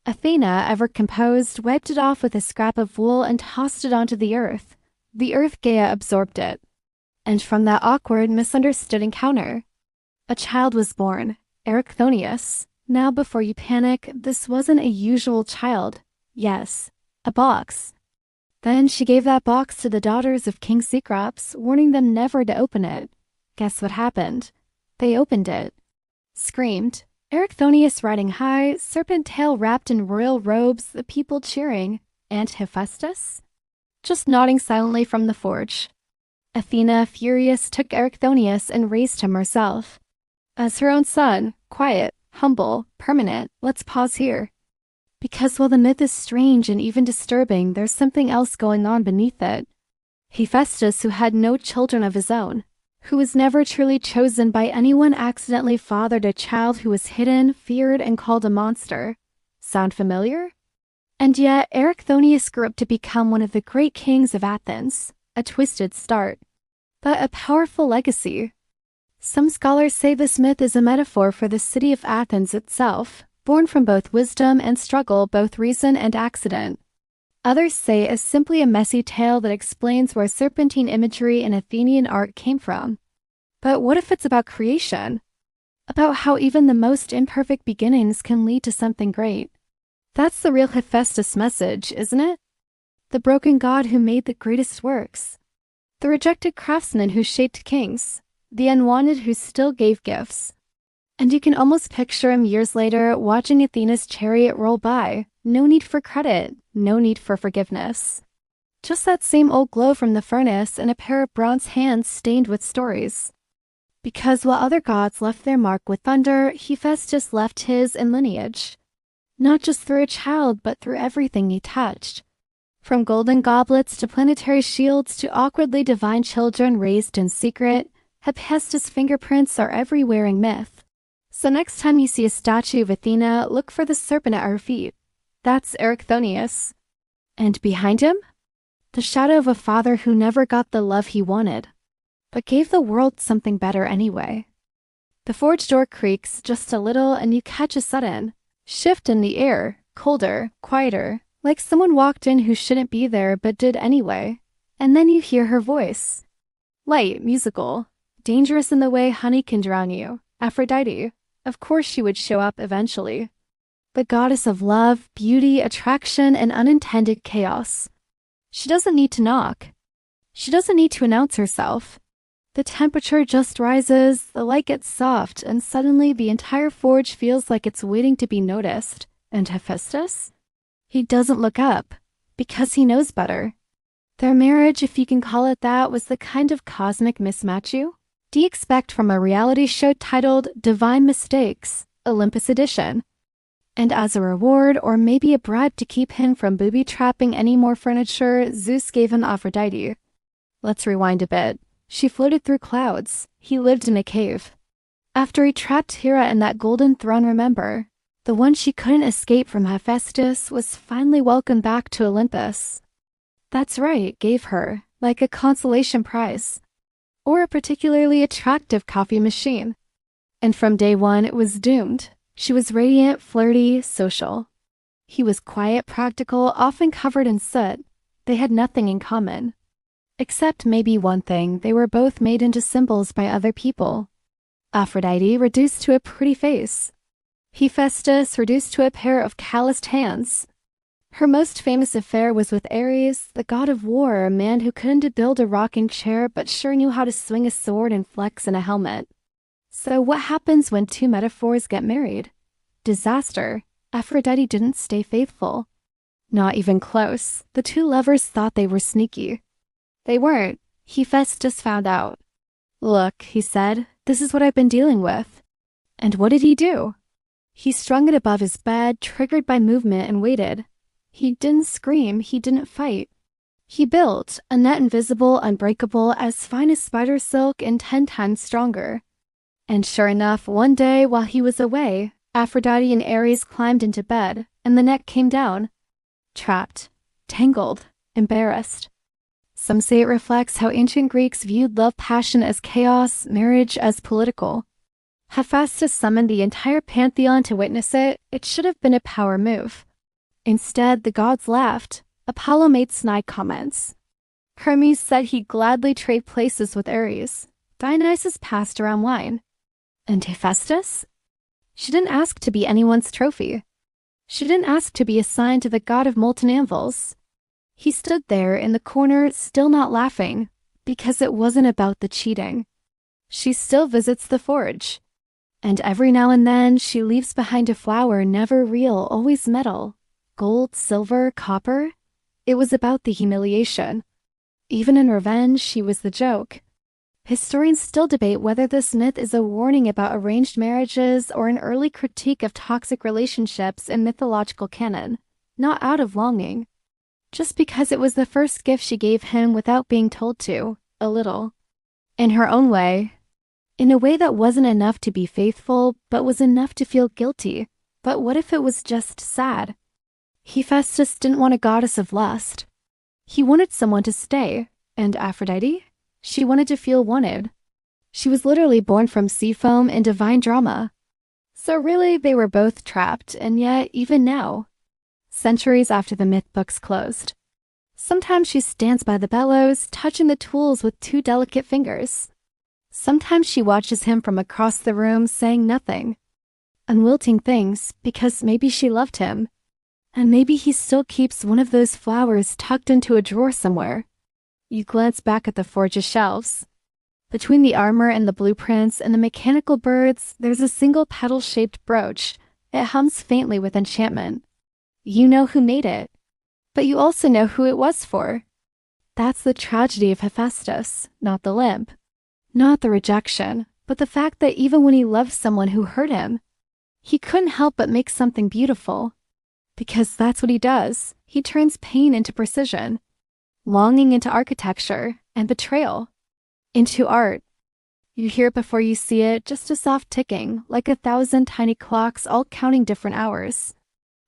Speaker 1: Athena, ever composed, wiped it off with a scrap of wool and tossed it onto the earth. The earth Gaia absorbed it. And from that awkward, misunderstood encounter, a child was born, Erichthonius. Now before you panic, this wasn't a usual child. Yes, a box. Then she gave that box to the daughters of King Cecrops, warning them never to open it. Guess what happened? They opened it. Screamed. Erichthonius riding high, serpent tail wrapped in royal robes, the people cheering. And Hephaestus? Just nodding silently from the forge. Athena, furious, took Erichthonius and raised him herself. As her own son, quiet, humble, permanent. Let's pause here. Because while the myth is strange and even disturbing, there's something else going on beneath it. Hephaestus, who had no children of his own, who was never truly chosen by anyone, accidentally fathered a child who was hidden, feared, and called a monster. Sound familiar? And yet, Erichthonius grew up to become one of the great kings of Athens. A twisted start, but a powerful legacy. Some scholars say this myth is a metaphor for the city of Athens itself, born from both wisdom and struggle, both reason and accident. Others say it's simply a messy tale that explains where serpentine imagery in Athenian art came from. But what if it's about creation? About how even the most imperfect beginnings can lead to something great? That's the real Hephaestus message, isn't it? The broken god who made the greatest works. The rejected craftsman who shaped kings. The unwanted who still gave gifts. And you can almost picture him years later watching Athena's chariot roll by. No need for credit, no need for forgiveness. Just that same old glow from the furnace and a pair of bronze hands stained with stories. Because while other gods left their mark with thunder, Hephaestus left his in lineage. Not just through a child, but through everything he touched. From golden goblets to planetary shields to awkwardly divine children raised in secret, Hephaestus' fingerprints are everywhere in myth. So next time you see a statue of Athena, look for the serpent at her feet. That's Erichthonius. And behind him? The shadow of a father who never got the love he wanted, but gave the world something better anyway. The forge door creaks just a little and you catch a sudden shift in the air, colder, quieter, like someone walked in who shouldn't be there but did anyway. And then you hear her voice. Light, musical, dangerous in the way honey can drown you. Aphrodite. Of course she would show up eventually. The goddess of love, beauty, attraction, and unintended chaos. She doesn't need to knock. She doesn't need to announce herself. The temperature just rises, the light gets soft, and suddenly the entire forge feels like it's waiting to be noticed. And Hephaestus? He doesn't look up, because he knows better. Their marriage, if you can call it that, was the kind of cosmic mismatch you expect from a reality show titled Divine Mistakes, Olympus Edition. And as a reward, or maybe a bribe to keep him from booby-trapping any more furniture, Zeus gave him Aphrodite. Let's rewind a bit. She floated through clouds. He lived in a cave. After he trapped Hera in that golden throne, remember? The one she couldn't escape from Hephaestus was finally welcomed back to Olympus. That's right, gave her, like a consolation prize. Or a particularly attractive coffee machine. And from day one, it was doomed. She was radiant, flirty, social. He was quiet, practical, often covered in soot. They had nothing in common. Except maybe one thing, they were both made into symbols by other people. Aphrodite reduced to a pretty face. Hephaestus reduced to a pair of calloused hands. Her most famous affair was with Ares, the god of war, a man who couldn't build a rocking chair but sure knew how to swing a sword and flex in a helmet. So what happens when two metaphors get married? Disaster. Aphrodite didn't stay faithful. Not even close. The two lovers thought they were sneaky. They weren't. Hephaestus found out. Look, he said, this is what I've been dealing with. And what did he do? He strung it above his bed, triggered by movement, and waited. He didn't scream, he didn't fight. He built a net invisible, unbreakable, as fine as spider silk and 10 times stronger. And sure enough, one day while he was away, Aphrodite and Ares climbed into bed, and the net came down. Trapped, tangled, embarrassed. Some say it reflects how ancient Greeks viewed love passion as chaos, marriage as political. Hephaestus summoned the entire pantheon to witness it. It should have been a power move. Instead, the gods laughed. Apollo made snide comments. Hermes said he'd gladly trade places with Ares. Dionysus passed around wine. And Hephaestus? She didn't ask to be anyone's trophy. She didn't ask to be assigned to the god of molten anvils. He stood there in the corner, still not laughing, because it wasn't about the cheating. She still visits the forge. And every now and then she leaves behind a flower, never real, always metal. Gold, silver, copper. It was about the humiliation. Even in revenge, she was the joke. Historians still debate whether this myth is a warning about arranged marriages or an early critique of toxic relationships in mythological canon, not out of longing. Just because it was the first gift she gave him without being told to, a little. In her own way. In a way that wasn't enough to be faithful, but was enough to feel guilty. But what if it was just sad? Hephaestus didn't want a goddess of lust. He wanted someone to stay, and Aphrodite? She wanted to feel wanted. She was literally born from sea foam and divine drama. So really, they were both trapped, and yet, even now, centuries after the myth books closed, sometimes she stands by the bellows, touching the tools with two delicate fingers. Sometimes she watches him from across the room, saying nothing, unwilting things, because maybe she loved him. And maybe he still keeps one of those flowers tucked into a drawer somewhere. You glance back at the forge's shelves. Between the armor and the blueprints and the mechanical birds, there's a single petal-shaped brooch. It hums faintly with enchantment. You know who made it, but you also know who it was for. That's the tragedy of Hephaestus, not the limp. Not the rejection, but the fact that even when he loved someone who hurt him, he couldn't help but make something beautiful. Because that's what he does. He turns pain into precision, longing into architecture, and betrayal into art. You hear it before you see it, just a soft ticking, like 1,000 tiny clocks all counting different hours.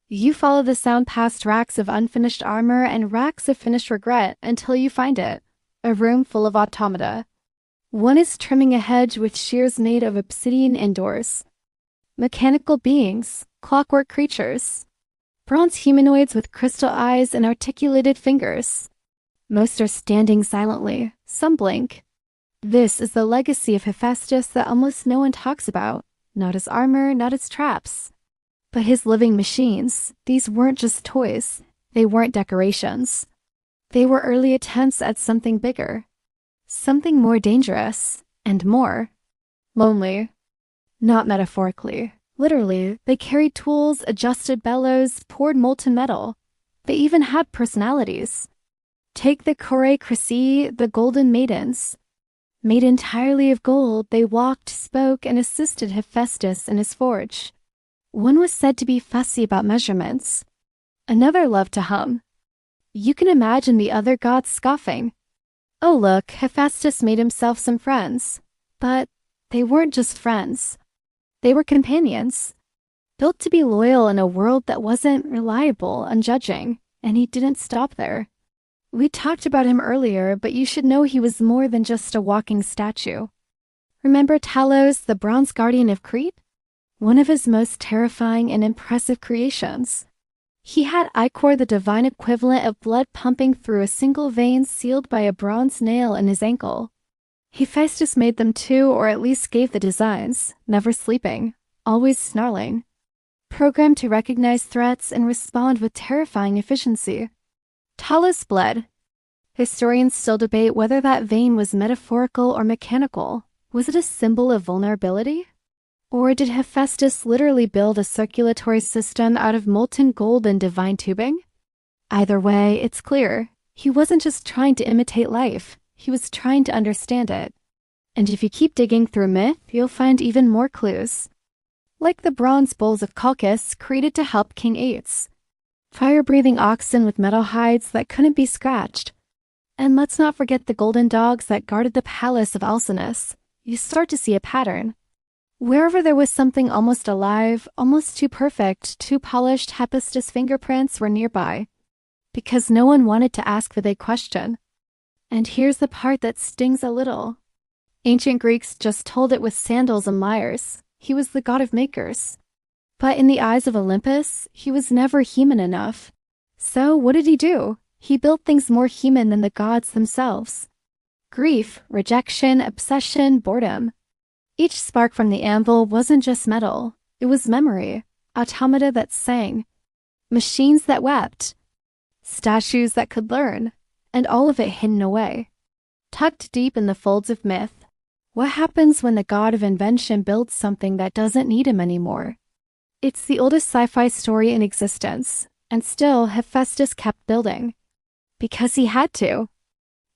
Speaker 1: You follow the sound past racks of unfinished armor and racks of finished regret until you find it, a room full of automata. One is trimming a hedge with shears made of obsidian indoors. Mechanical beings, clockwork creatures. Bronze humanoids with crystal eyes and articulated fingers. Most are standing silently, some blink. This is the legacy of Hephaestus that almost no one talks about. Not his armor, not his traps. But his living machines. These weren't just toys. They weren't decorations. They were early attempts at something bigger. Something more dangerous. And more lonely. Not metaphorically. Literally, they carried tools, adjusted bellows, poured molten metal. They even had personalities. Take the Chore Crissae, the Golden Maidens. Made entirely of gold, they walked, spoke, and assisted Hephaestus in his forge. One was said to be fussy about measurements. Another loved to hum. You can imagine the other gods scoffing. Oh look, Hephaestus made himself some friends. But they weren't just friends. They were companions, built to be loyal in a world that wasn't reliable, unjudging, and he didn't stop there. We talked about him earlier, but you should know he was more than just a walking statue. Remember Talos, the bronze guardian of Crete? One of his most terrifying and impressive creations. He had ichor, the divine equivalent of blood pumping through a single vein sealed by a bronze nail in his ankle. Hephaestus made them too, or at least gave the designs, never sleeping, always snarling. Programmed to recognize threats and respond with terrifying efficiency. Talos bled. Historians still debate whether that vein was metaphorical or mechanical. Was it a symbol of vulnerability? Or did Hephaestus literally build a circulatory system out of molten gold and divine tubing? Either way, it's clear. He wasn't just trying to imitate life. He was trying to understand it. And if you keep digging through myth, you'll find even more clues. Like the bronze bulls of Colchis created to help King Aetes. Fire-breathing oxen with metal hides that couldn't be scratched. And let's not forget the golden dogs that guarded the palace of Alcinous. You start to see a pattern. Wherever there was something almost alive, almost too perfect, too polished, Hephaestus fingerprints were nearby. Because no one wanted to ask the big question. And here's the part that stings a little. Ancient Greeks just told it with sandals and lyres. He was the god of makers. But in the eyes of Olympus, he was never human enough. So what did he do? He built things more human than the gods themselves. Grief, rejection, obsession, boredom. Each spark from the anvil wasn't just metal, it was memory, automata that sang, machines that wept, statues that could learn, and all of it hidden away, tucked deep in the folds of myth. What happens when the god of invention builds something that doesn't need him anymore? It's the oldest sci-fi story in existence, and still Hephaestus kept building. Because he had to.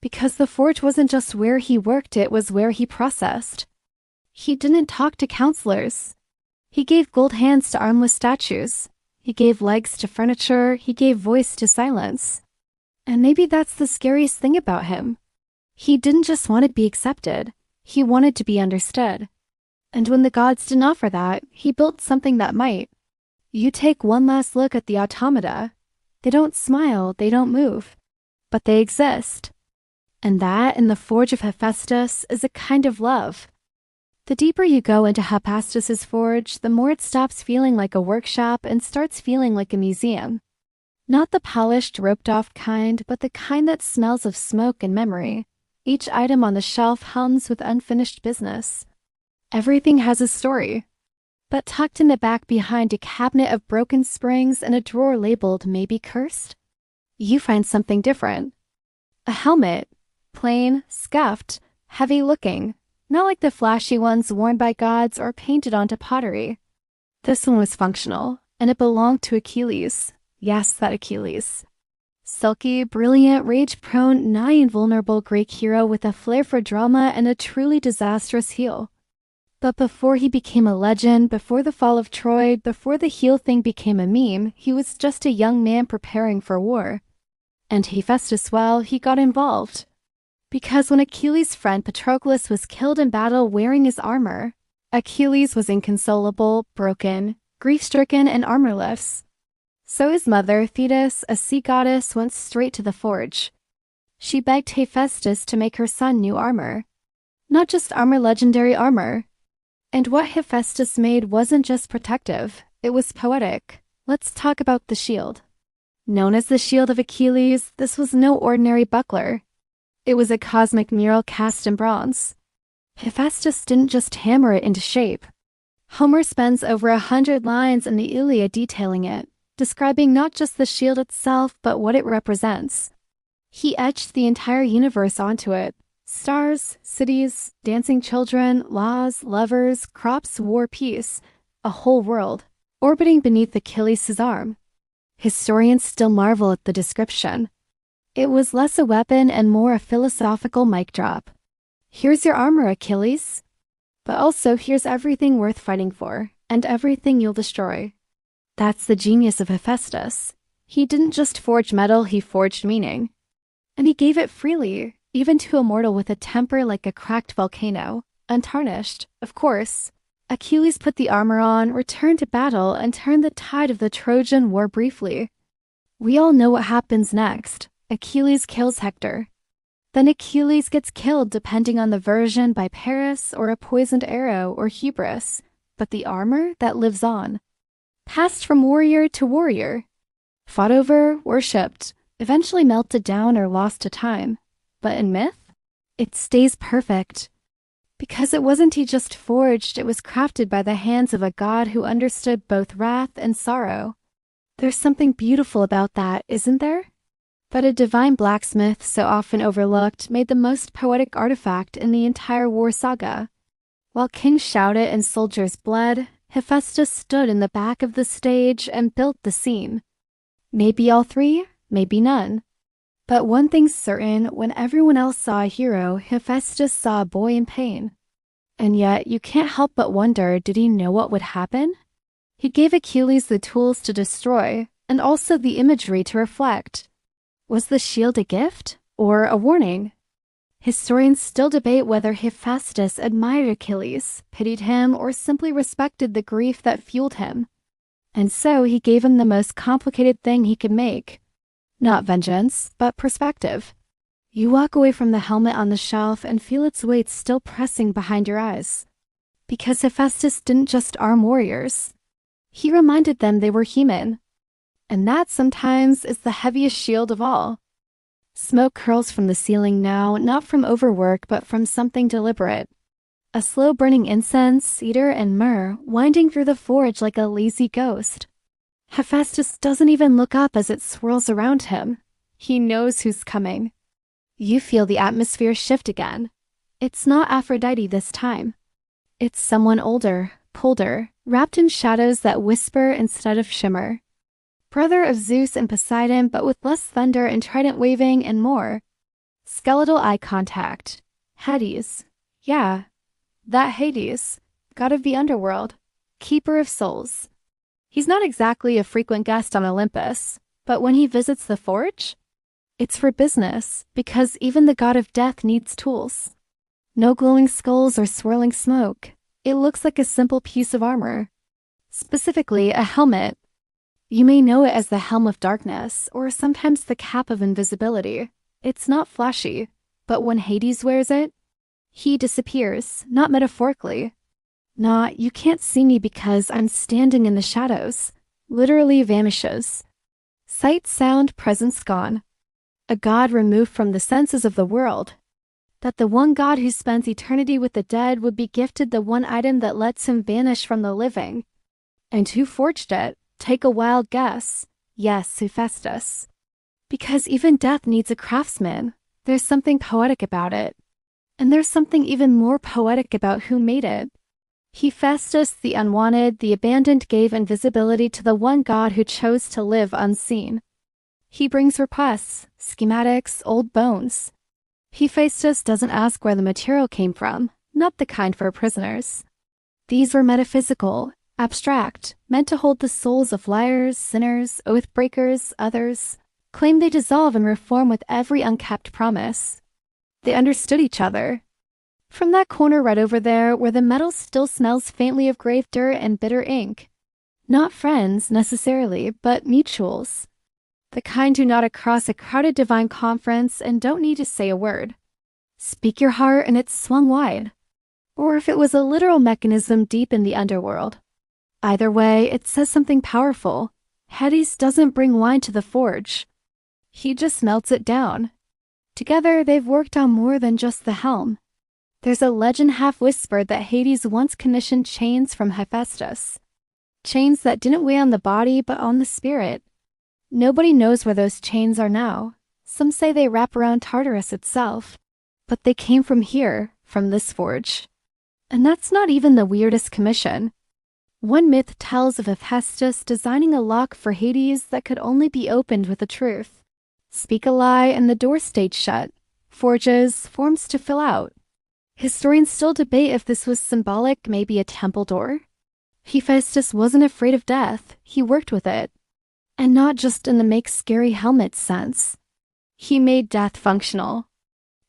Speaker 1: Because the forge wasn't just where he worked, it was where he processed. He didn't talk to counselors. He gave gold hands to armless statues. He gave legs to furniture. He gave voice to silence. And maybe that's the scariest thing about him. He didn't just want to be accepted. He wanted to be understood. And when the gods didn't offer that, he built something that might. You take one last look at the automata. They don't smile, they don't move, but they exist. And that, in the forge of Hephaestus, is a kind of love. The deeper you go into Hephaestus's forge, the more it stops feeling like a workshop and starts feeling like a museum. Not the polished, roped-off kind, but the kind that smells of smoke and memory. Each item on the shelf hums with unfinished business. Everything has a story. But tucked in the back behind a cabinet of broken springs and a drawer labeled maybe cursed, you find something different. A helmet, plain, scuffed, heavy-looking, not like the flashy ones worn by gods or painted onto pottery. This one was functional, and it belonged to Achilles. Yes, that Achilles. Silky, brilliant, rage-prone, nigh invulnerable Greek hero with a flair for drama and a truly disastrous heel. But before he became a legend, before the fall of Troy, before the heel thing became a meme, he was just a young man preparing for war. And Hephaestus, well, he got involved. Because when Achilles' friend Patroclus was killed in battle wearing his armor, Achilles was inconsolable, broken, grief-stricken, and armorless. So his mother, Thetis, a sea goddess, went straight to the forge. She begged Hephaestus to make her son new armor. Not just armor, legendary armor. And what Hephaestus made wasn't just protective, it was poetic. Let's talk about the shield. Known as the Shield of Achilles, this was no ordinary buckler. It was a cosmic mural cast in bronze. Hephaestus didn't just hammer it into shape. Homer spends over 100 lines in the Iliad detailing it, describing not just the shield itself, but what it represents. He etched the entire universe onto it. Stars, cities, dancing children, laws, lovers, crops, war, peace, a whole world, orbiting beneath Achilles' arm. Historians still marvel at the description. It was less a weapon and more a philosophical mic drop. Here's your armor, Achilles. But also here's everything worth fighting for, and everything you'll destroy. That's the genius of Hephaestus. He didn't just forge metal, he forged meaning. And he gave it freely, even to a mortal with a temper like a cracked volcano, untarnished, of course. Achilles put the armor on, returned to battle, and turned the tide of the Trojan War briefly. We all know what happens next. Achilles kills Hector. Then Achilles gets killed depending on the version by Paris or a poisoned arrow or hubris, but the armor that lives on. Passed from warrior to warrior. Fought over, worshipped, eventually melted down or lost to time. But in myth, it stays perfect. Because it wasn't he just forged, it was crafted by the hands of a god who understood both wrath and sorrow. There's something beautiful about that, isn't there? But a divine blacksmith, so often overlooked, made the most poetic artifact in the entire war saga. While kings shouted and soldiers bled, Hephaestus stood in the back of the stage and built the scene. Maybe all three, maybe none. But one thing's certain, when everyone else saw a hero, Hephaestus saw a boy in pain. And yet, you can't help but wonder, did he know what would happen? He gave Achilles the tools to destroy, and also the imagery to reflect. Was the shield a gift, or a warning? Historians still debate whether Hephaestus admired Achilles, pitied him, or simply respected the grief that fueled him. And so he gave him the most complicated thing he could make. Not vengeance, but perspective. You walk away from the helmet on the shelf and feel its weight still pressing behind your eyes. Because Hephaestus didn't just arm warriors. He reminded them they were human. And that sometimes is the heaviest shield of all. Smoke curls from the ceiling now, not from overwork, but from something deliberate. A slow-burning incense, cedar, and myrrh winding through the forge like a lazy ghost. Hephaestus doesn't even look up as it swirls around him. He knows who's coming. You feel the atmosphere shift again. It's not Aphrodite this time. It's someone older, colder, wrapped in shadows that whisper instead of shimmer. Brother of Zeus and Poseidon, but with less thunder and trident waving and more. Skeletal eye contact. Hades. Yeah, that Hades, god of the underworld, keeper of souls. He's not exactly a frequent guest on Olympus, but when he visits the forge, it's for business, because even the god of death needs tools. No glowing skulls or swirling smoke. It looks like a simple piece of armor. Specifically, a helmet. You may know it as the Helm of Darkness, or sometimes the Cap of Invisibility. It's not flashy, but when Hades wears it, he disappears, not metaphorically. Not, you can't see me because I'm standing in the shadows. Literally vanishes. Sight, sound, presence gone. A god removed from the senses of the world. That the one god who spends eternity with the dead would be gifted the one item that lets him vanish from the living. And who forged it? Take a wild guess. Yes, Hephaestus. Because even death needs a craftsman. There's something poetic about it. And there's something even more poetic about who made it. Hephaestus, the unwanted, the abandoned, gave invisibility to the one god who chose to live unseen. He brings requests, schematics, old bones. Hephaestus doesn't ask where the material came from, not the kind for prisoners. These were metaphysical, abstract, meant to hold the souls of liars, sinners, oath-breakers, others. Claim they dissolve and reform with every unkept promise. They understood each other. From that corner right over there where the metal still smells faintly of grave dirt and bitter ink. Not friends, necessarily, but mutuals. The kind who nod across a crowded divine conference and don't need to say a word. Speak your heart and it's swung wide. Or if it was a literal mechanism deep in the underworld. Either way, it says something powerful. Hades doesn't bring wine to the forge. He just melts it down. Together, they've worked on more than just the helm. There's a legend half-whispered that Hades once commissioned chains from Hephaestus. Chains that didn't weigh on the body, but on the spirit. Nobody knows where those chains are now. Some say they wrap around Tartarus itself. But they came from here, from this forge. And that's not even the weirdest commission. One myth tells of Hephaestus designing a lock for Hades that could only be opened with the truth. Speak a lie and the door stayed shut. Forges, forms to fill out. Historians still debate if this was symbolic, maybe a temple door. Hephaestus wasn't afraid of death. He worked with it. And not just in the make scary helmet sense. He made death functional.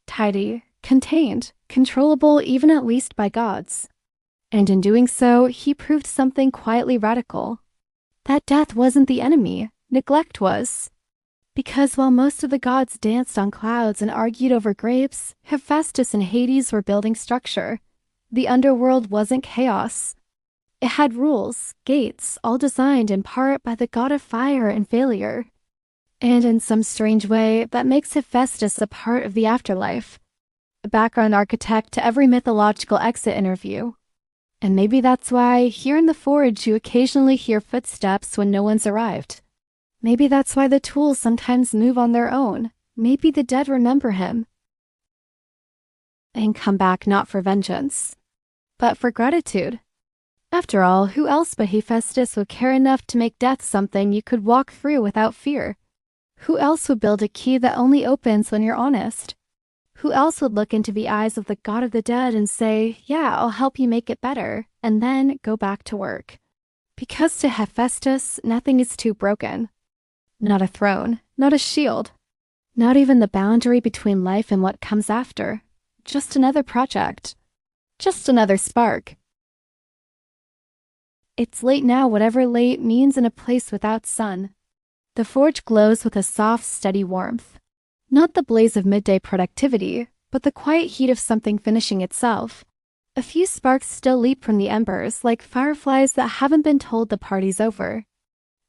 Speaker 1: Tidy, contained, controllable even at least by gods. And in doing so, he proved something quietly radical. That death wasn't the enemy, neglect was. Because while most of the gods danced on clouds and argued over grapes, Hephaestus and Hades were building structure. The underworld wasn't chaos. It had rules, gates, all designed in part by the god of fire and failure. And in some strange way, that makes Hephaestus a part of the afterlife. A background architect to every mythological exit interview. And maybe that's why, here in the forge, you occasionally hear footsteps when no one's arrived. Maybe that's why the tools sometimes move on their own. Maybe the dead remember him. And come back not for vengeance, but for gratitude. After all, who else but Hephaestus would care enough to make death something you could walk through without fear? Who else would build a key that only opens when you're honest? Who else would look into the eyes of the god of the dead and say, yeah, I'll help you make it better, and then go back to work? Because to Hephaestus, nothing is too broken. Not a throne, not a shield, not even the boundary between life and what comes after. Just another project. Just another spark. It's late now, whatever late means in a place without sun. The forge glows with a soft, steady warmth. Not the blaze of midday productivity, but the quiet heat of something finishing itself. A few sparks still leap from the embers, like fireflies that haven't been told the party's over.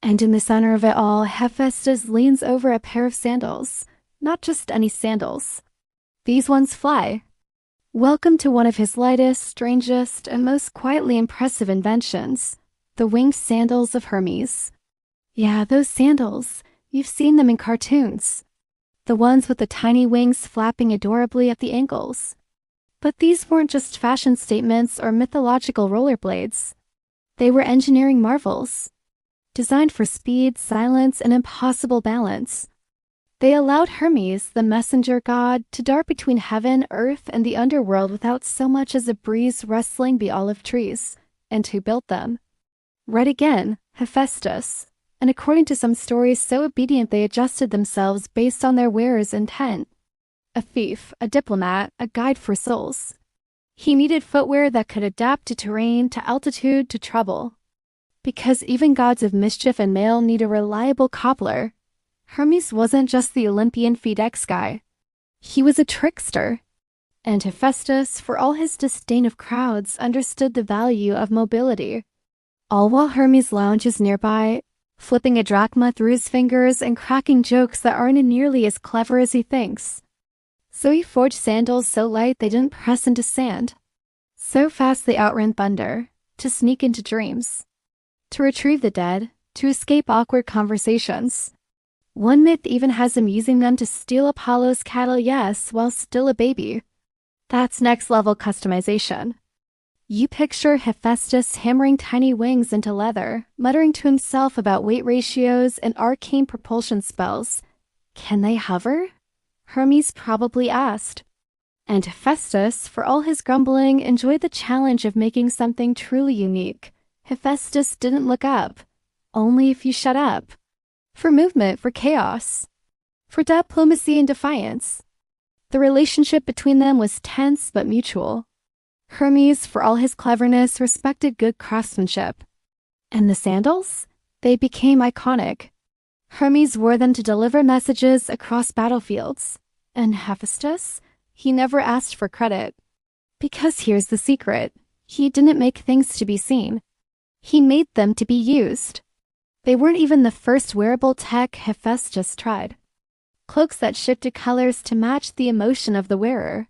Speaker 1: And in the center of it all, Hephaestus leans over a pair of sandals. not just any sandals. These ones fly. Welcome to one of his lightest, strangest, and most quietly impressive inventions, the winged sandals of Hermes. Yeah, those sandals. You've seen them in cartoons. The ones with the tiny wings flapping adorably at the ankles. But these weren't just fashion statements or mythological rollerblades. They were engineering marvels, designed for speed, silence, and impossible balance. They allowed Hermes, the messenger god, to dart between heaven, earth, and the underworld without so much as a breeze rustling the olive trees. And who built them? Right again, Hephaestus. And according to some stories, so obedient they adjusted themselves based on their wearer's intent. A thief, a diplomat, a guide for souls. He needed footwear that could adapt to terrain, to altitude, to trouble. Because even gods of mischief and mail need a reliable cobbler. Hermes wasn't just the Olympian FedEx guy. He was a trickster. And Hephaestus, for all his disdain of crowds, understood the value of mobility. All while Hermes lounges nearby, flipping a drachma through his fingers and cracking jokes that aren't nearly as clever as he thinks. So he forged sandals so light they didn't press into sand. So fast they outran thunder, to sneak into dreams, to retrieve the dead, to escape awkward conversations. One myth even has him using them to steal Apollo's cattle, yes, while still a baby. That's next-level customization. You picture Hephaestus hammering tiny wings into leather, muttering to himself about weight ratios and arcane propulsion spells. Can they hover? Hermes probably asked. And Hephaestus, for all his grumbling, enjoyed the challenge of making something truly unique. Hephaestus didn't look up. Only if you shut up. For movement, for chaos. For diplomacy and defiance. The relationship between them was tense but mutual. Hermes, for all his cleverness, respected good craftsmanship. And the sandals? They became iconic. Hermes wore them to deliver messages across battlefields. And Hephaestus? He never asked for credit. Because here's the secret. He didn't make things to be seen. He made them to be used. They weren't even the first wearable tech Hephaestus tried. Cloaks that shifted colors to match the emotion of the wearer.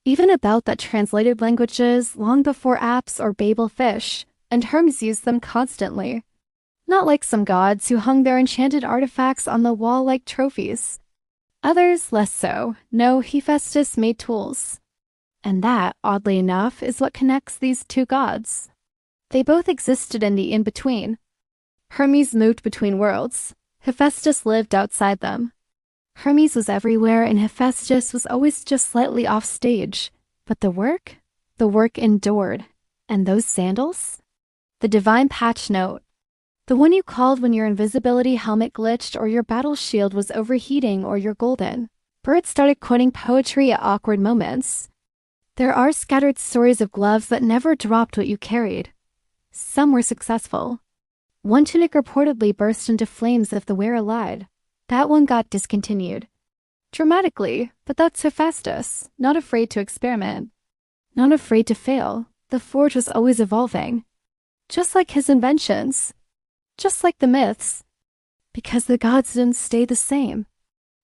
Speaker 1: Even a belt that translated languages long before apps or Babel fish, and Hermes used them constantly. Not like some gods who hung their enchanted artifacts on the wall like trophies. Others less so. No, Hephaestus made tools. And that, oddly enough, is what connects these two gods. They both existed in the in-between. Hermes moved between worlds. Hephaestus lived outside them. Hermes was everywhere and Hephaestus was always just slightly off stage. But the work endured. And those sandals? The divine patch note. The one you called when your invisibility helmet glitched or your battle shield was overheating or your golden. Birds started quoting poetry at awkward moments. There are scattered stories of gloves that never dropped what you carried. Some were successful. One tunic reportedly burst into flames if the wearer lied. That one got discontinued. Dramatically, but that's Hephaestus, not afraid to experiment. Not afraid to fail. The forge was always evolving. Just like his inventions. Just like the myths. Because the gods didn't stay the same.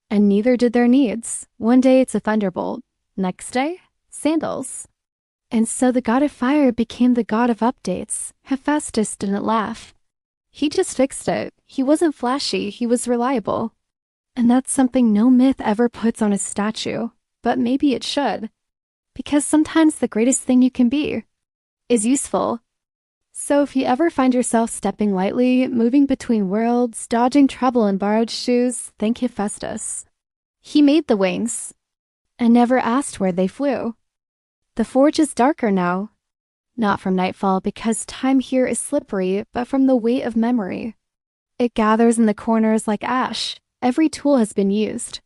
Speaker 1: And neither did their needs. One day it's a thunderbolt. Next day, sandals. And so the god of fire became the god of updates. Hephaestus didn't laugh. He just fixed it. He wasn't flashy, he was reliable. And that's something no myth ever puts on a statue. But maybe it should. Because sometimes the greatest thing you can be is useful. So if you ever find yourself stepping lightly, moving between worlds, dodging trouble in borrowed shoes, thank Hephaestus. He made the wings. And never asked where they flew. The forge is darker now. Not from nightfall because time here is slippery, but from the weight of memory. It gathers in the corners like ash. Every tool has been used.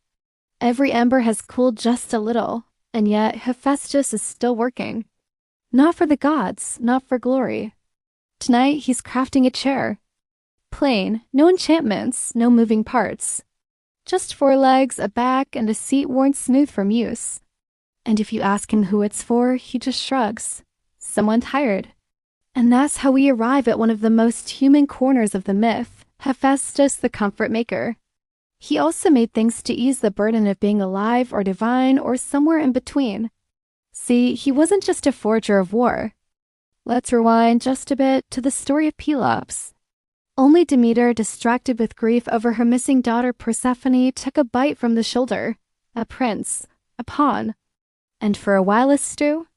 Speaker 1: Every ember has cooled just a little, and yet Hephaestus is still working. Not for the gods, not for glory. Tonight he's crafting a chair. Plain, no enchantments, no moving parts. Just 4 legs, a back, and a seat worn smooth from use. And if you ask him who it's for, he just shrugs. Someone tired. And that's how we arrive at one of the most human corners of the myth, Hephaestus the comfort maker. He also made things to ease the burden of being alive or divine or somewhere in between. See, he wasn't just a forger of war. Let's rewind just a bit to the story of Pelops. Only Demeter, distracted with grief over her missing daughter Persephone, took a bite from the shoulder. A prince, a pawn. And for a while a stew?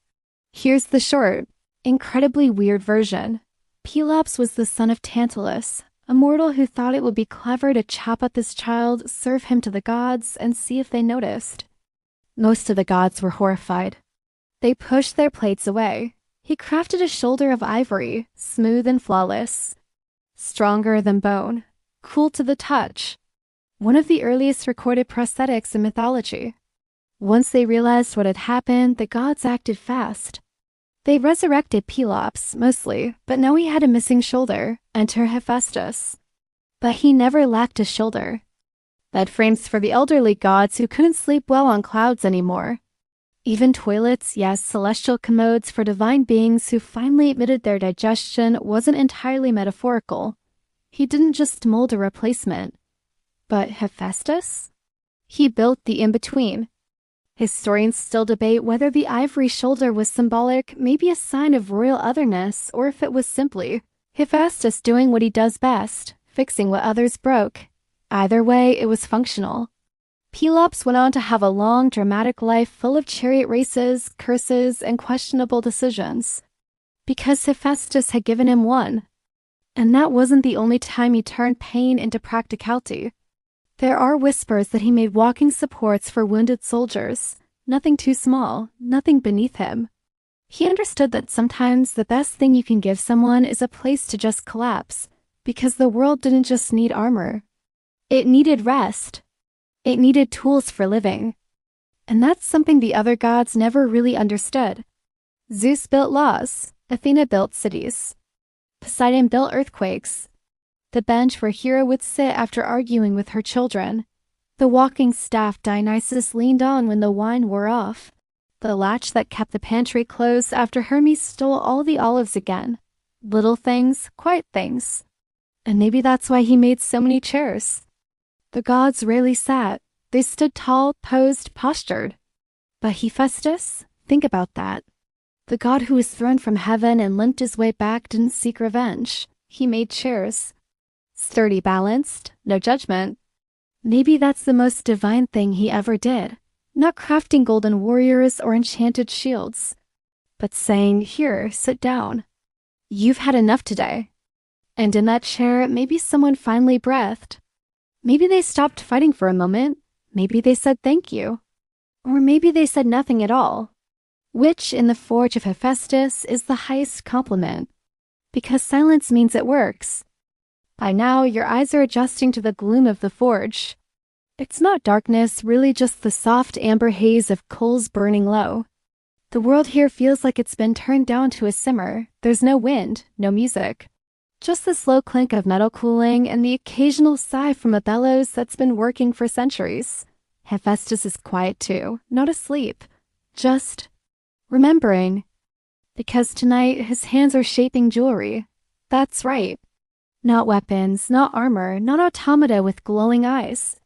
Speaker 1: Here's the short, incredibly weird version. Pelops was the son of Tantalus, a mortal who thought it would be clever to chop up this child, serve him to the gods, and see if they noticed. Most of the gods were horrified. They pushed their plates away. He crafted a shoulder of ivory, smooth and flawless, stronger than bone, cool to the touch. One of the earliest recorded prosthetics in mythology. Once they realized what had happened, the gods acted fast. They resurrected Pelops, mostly, but now he had a missing shoulder. Enter Hephaestus. But he never lacked a shoulder. Bed frames for the elderly gods who couldn't sleep well on clouds anymore. Even toilets, yes, celestial commodes for divine beings who finally admitted their digestion wasn't entirely metaphorical. He didn't just mold a replacement. But Hephaestus? He built the in-between. Historians still debate whether the ivory shoulder was symbolic, maybe a sign of royal otherness, or if it was simply Hephaestus doing what he does best, fixing what others broke. Either way, it was functional. Pelops went on to have a long, dramatic life full of chariot races, curses, and questionable decisions. Because Hephaestus had given him one. And that wasn't the only time he turned pain into practicality. There are whispers that he made walking supports for wounded soldiers, nothing too small, nothing beneath him. He understood that sometimes the best thing you can give someone is a place to just collapse, because the world didn't just need armor. It needed rest. It needed tools for living. And that's something the other gods never really understood. Zeus built laws, Athena built cities. Poseidon built earthquakes. The bench where Hera would sit after arguing with her children. The walking staff Dionysus leaned on when the wine wore off. The latch that kept the pantry closed after Hermes stole all the olives again. Little things, quiet things. And maybe that's why he made so many chairs. The gods rarely sat. They stood tall, posed, postured. But Hephaestus? Think about that. The god who was thrown from heaven and limped his way back didn't seek revenge. He made chairs. Sturdy, balanced, no judgment. Maybe that's the most divine thing he ever did. Not crafting golden warriors or enchanted shields, but saying, "Here, sit down. You've had enough today." And in that chair, maybe someone finally breathed. Maybe they stopped fighting for a moment. Maybe they said thank you. Or maybe they said nothing at all. Which, in the forge of Hephaestus, is the highest compliment. Because silence means it works. By now, your eyes are adjusting to the gloom of the forge. It's not darkness, really just the soft amber haze of coals burning low. The world here feels like it's been turned down to a simmer. There's no wind, no music. Just the slow clink of metal cooling and the occasional sigh from a bellows that's been working for centuries. Hephaestus is quiet too, not asleep. Just remembering. Because tonight his hands are shaping jewelry. That's right. Not weapons, not armor, not automata with glowing eyes.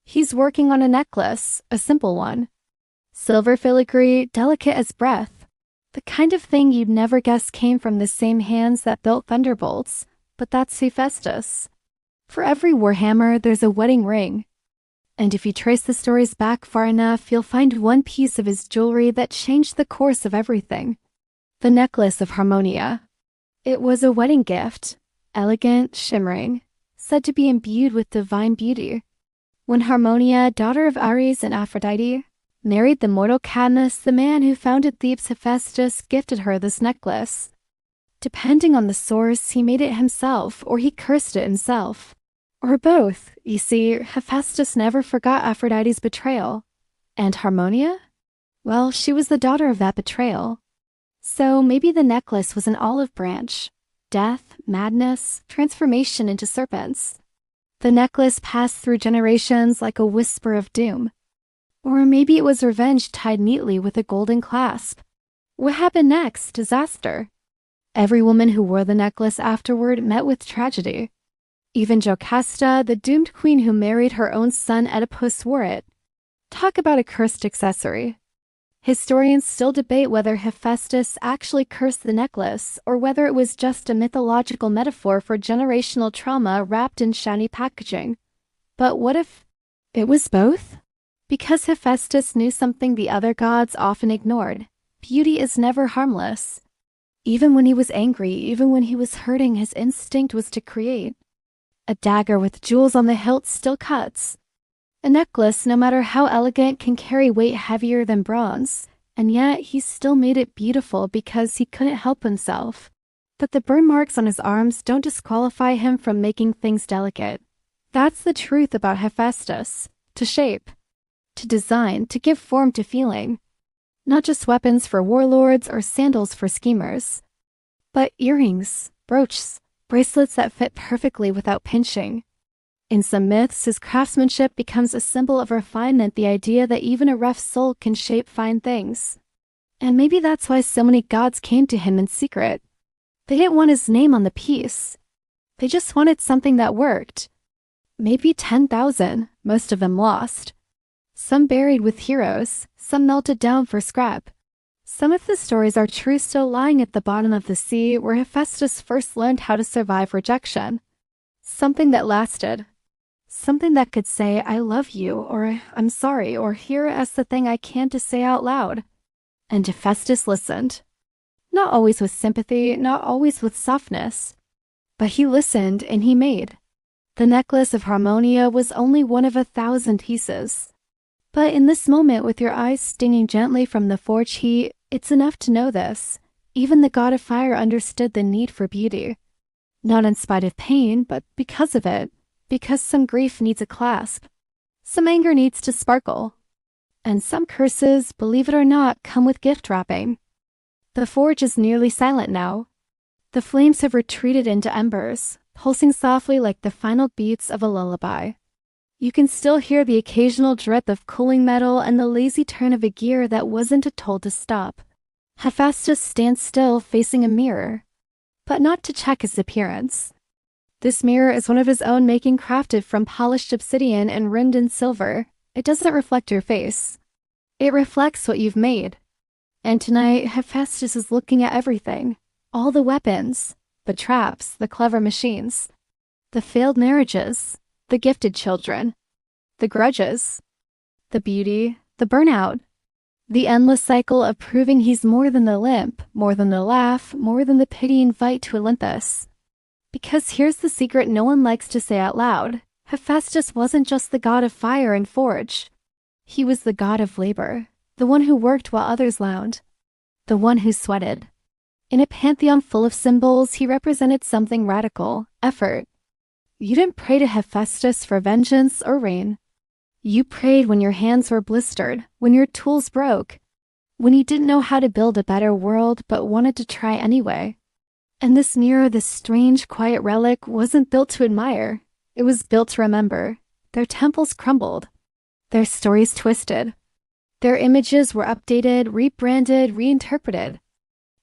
Speaker 1: He's working on a necklace, a simple one. Silver filigree, delicate as breath. The kind of thing you'd never guess came from the same hands that built thunderbolts. But that's Hephaestus. For every warhammer, there's a wedding ring. And if you trace the stories back far enough, you'll find one piece of his jewelry that changed the course of everything. The necklace of Harmonia. It was a wedding gift. Elegant, shimmering, said to be imbued with divine beauty. When Harmonia, daughter of Ares and Aphrodite, married the mortal Cadmus, the man who founded Thebes, Hephaestus, gifted her this necklace. Depending on the source, he made it himself, or he cursed it himself. Or both. You see, Hephaestus never forgot Aphrodite's betrayal. And Harmonia? Well, she was the daughter of that betrayal. So maybe the necklace was an olive branch. Death, madness, transformation into serpents. The necklace passed through generations like a whisper of doom. Or maybe it was revenge tied neatly with a golden clasp. What happened next? Disaster. Every woman who wore the necklace afterward met with tragedy. Even Jocasta, the doomed queen who married her own son Oedipus, wore it. Talk about a cursed accessory. Historians still debate whether Hephaestus actually cursed the necklace or whether it was just a mythological metaphor for generational trauma wrapped in shiny packaging. But what if it was both? Because Hephaestus knew something the other gods often ignored. Beauty is never harmless. Even when he was angry, even when he was hurting, his instinct was to create. A dagger with jewels on the hilt still cuts. A necklace, no matter how elegant, can carry weight heavier than bronze, and yet he still made it beautiful because he couldn't help himself. But the burn marks on his arms don't disqualify him from making things delicate. That's the truth about Hephaestus. To shape, to design, to give form to feeling. Not just weapons for warlords or sandals for schemers, but earrings, brooches, bracelets that fit perfectly without pinching. In some myths, his craftsmanship becomes a symbol of refinement, the idea that even a rough soul can shape fine things. And maybe that's why so many gods came to him in secret. They didn't want his name on the piece. They just wanted something that worked. Maybe 10,000, most of them lost. Some buried with heroes, some melted down for scrap. Some of the stories are true, still lying at the bottom of the sea where Hephaestus first learned how to survive rejection. Something that lasted. Something that could say, I love you, or I'm sorry, or here as the thing I can't to say out loud. And Hephaestus listened. Not always with sympathy, not always with softness. But he listened and he made. The necklace of Harmonia was only one of 1,000 pieces. But in this moment, with your eyes stinging gently from the forge heat, it's enough to know this. Even the god of fire understood the need for beauty. Not in spite of pain, but because of it. Because some grief needs a clasp. Some anger needs to sparkle. And some curses, believe it or not, come with gift wrapping. The forge is nearly silent now. The flames have retreated into embers, pulsing softly like the final beats of a lullaby. You can still hear the occasional drip of cooling metal and the lazy turn of a gear that wasn't told to stop. Hephaestus stands still facing a mirror, but not to check his appearance. This mirror is one of his own making, crafted from polished obsidian and rimmed in silver. It doesn't reflect your face. It reflects what you've made. And tonight, Hephaestus is looking at everything. All the weapons, the traps, the clever machines, the failed marriages, the gifted children, the grudges, the beauty, the burnout, the endless cycle of proving he's more than the limp, more than the laugh, more than the pitying fight to Olympus. Because here's the secret no one likes to say out loud. Hephaestus wasn't just the god of fire and forge. He was the god of labor, the one who worked while others lounged, the one who sweated. In a pantheon full of symbols, he represented something radical, effort. You didn't pray to Hephaestus for vengeance or rain. You prayed when your hands were blistered, when your tools broke, when you didn't know how to build a better world but wanted to try anyway. And this mirror, this strange, quiet relic, wasn't built to admire. It was built to remember. Their temples crumbled. Their stories twisted. Their images were updated, rebranded, reinterpreted.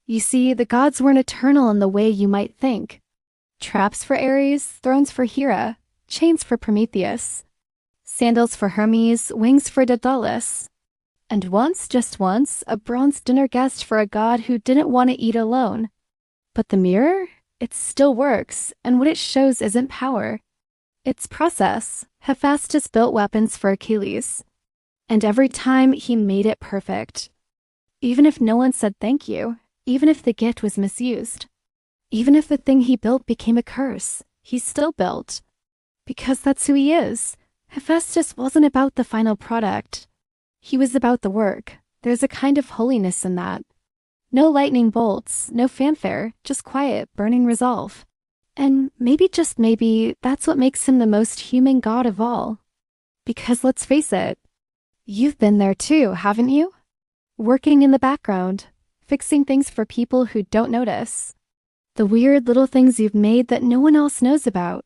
Speaker 1: You see, the gods weren't eternal in the way you might think. Traps for Ares, thrones for Hera, chains for Prometheus, sandals for Hermes, wings for Daedalus. And once, just once, a bronze dinner guest for a god who didn't want to eat alone. But the mirror? It still works, and what it shows isn't power. It's process. Hephaestus built weapons for Achilles. And every time he made it perfect. Even if no one said thank you, even if the gift was misused, even if the thing he built became a curse, he still built. Because that's who he is. Hephaestus wasn't about the final product. He was about the work. There's a kind of holiness in that. No lightning bolts, no fanfare, just quiet, burning resolve. And maybe, just maybe, that's what makes him the most human god of all. Because let's face it, you've been there too, haven't you? Working in the background, fixing things for people who don't notice. The weird little things you've made that no one else knows about.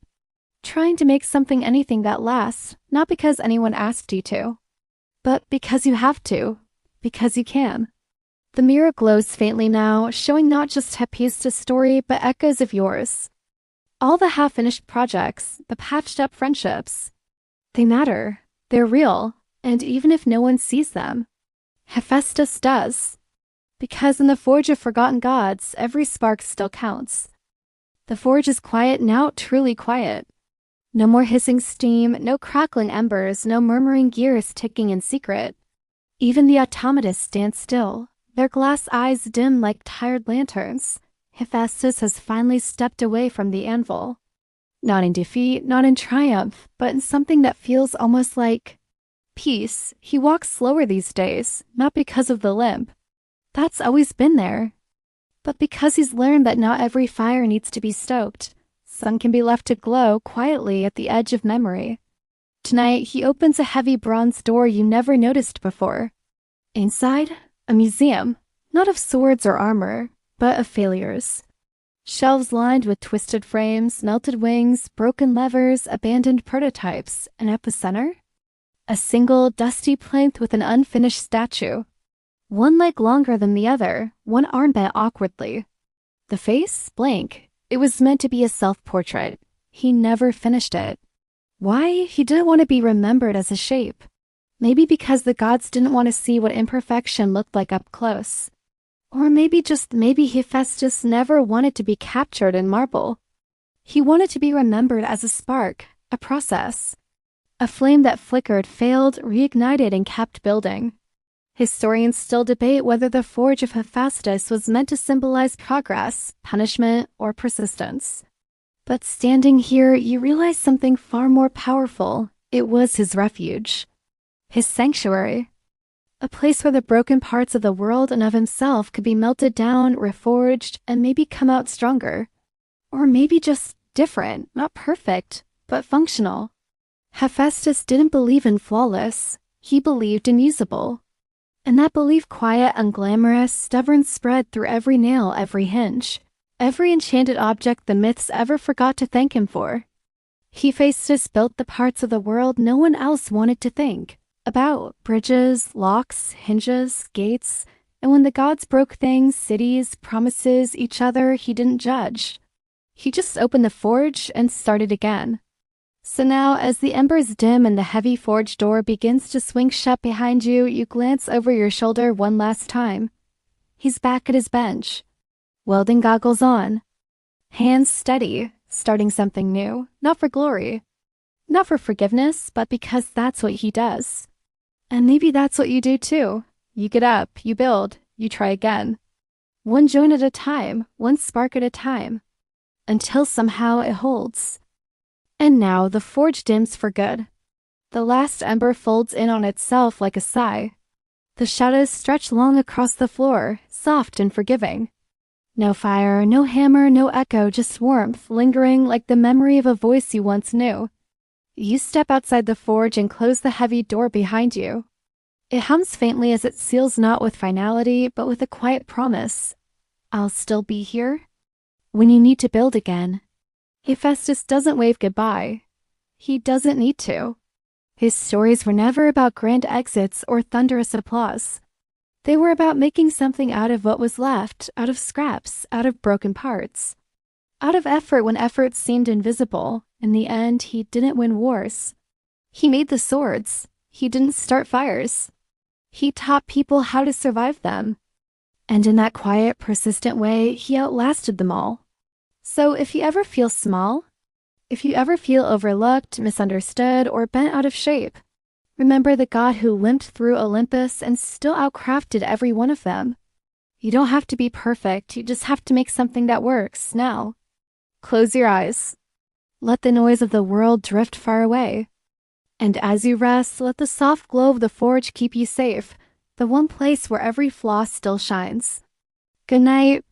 Speaker 1: Trying to make something, anything that lasts, not because anyone asked you to, but because you have to, because you can. The mirror glows faintly now, showing not just Hephaestus' story, but echoes of yours. All the half-finished projects, the patched-up friendships. They matter. They're real. And even if no one sees them, Hephaestus does. Because in the Forge of Forgotten Gods, every spark still counts. The forge is quiet now, truly quiet. No more hissing steam, no crackling embers, no murmuring gears ticking in secret. Even the automatons stand still, their glass eyes dim like tired lanterns. Hephaestus has finally stepped away from the anvil. Not in defeat, not in triumph, but in something that feels almost like peace. He walks slower these days, not because of the limp. That's always been there. But because he's learned that not every fire needs to be stoked. Some can be left to glow quietly at the edge of memory. Tonight, he opens a heavy bronze door you never noticed before. Inside, a museum, not of swords or armor, but of failures. Shelves lined with twisted frames, melted wings, broken levers, abandoned prototypes, and at the center, a single, dusty plinth with an unfinished statue. One leg longer than the other, one arm bent awkwardly. The face, blank. It was meant to be a self-portrait. He never finished it. Why? He didn't want to be remembered as a shape. Maybe because the gods didn't want to see what imperfection looked like up close. Or maybe Hephaestus never wanted to be captured in marble. He wanted to be remembered as a spark, a process. A flame that flickered, failed, reignited, and kept building. Historians still debate whether the Forge of Hephaestus was meant to symbolize progress, punishment, or persistence. But standing here, you realize something far more powerful. It was his refuge. His sanctuary. A place where the broken parts of the world and of himself could be melted down, reforged, and maybe come out stronger. Or maybe just different, not perfect, but functional. Hephaestus didn't believe in flawless. He believed in usable. And that belief quiet, unglamorous, stubborn spread through every nail, every hinge, every enchanted object the myths ever forgot to thank him for. Hephaestus built the parts of the world no one else wanted to think about: bridges, locks, hinges, gates, and when the gods broke things, cities, promises, each other, he didn't judge. He just opened the forge and started again. So now, as the embers dim and the heavy forge door begins to swing shut behind you, you glance over your shoulder one last time. He's back at his bench, welding goggles on, hands steady, starting something new, not for glory, not for forgiveness, but because that's what he does. And maybe that's what you do too. You get up, you build, you try again. One joint at a time, one spark at a time, until somehow it holds. And now the forge dims for good. The last ember folds in on itself like a sigh. The shadows stretch long across the floor, soft and forgiving. No fire, no hammer, no echo, just warmth, lingering like the memory of a voice you once knew. You step outside the forge and close the heavy door behind you. It hums faintly as it seals not with finality, but with a quiet promise. I'll still be here when you need to build again. Hephaestus doesn't wave goodbye. He doesn't need to. His stories were never about grand exits or thunderous applause. They were about making something out of what was left, out of scraps, out of broken parts. Out of effort when effort seemed invisible. In the end, he didn't win wars. He made the swords. He didn't start fires. He taught people how to survive them. And in that quiet, persistent way, he outlasted them all. So if you ever feel small, if you ever feel overlooked, misunderstood, or bent out of shape, remember the God who limped through Olympus and still outcrafted every one of them. You don't have to be perfect, you just have to make something that works, now. Close your eyes. Let the noise of the world drift far away. And as you rest, let the soft glow of the forge keep you safe, the one place where every flaw still shines. Good night.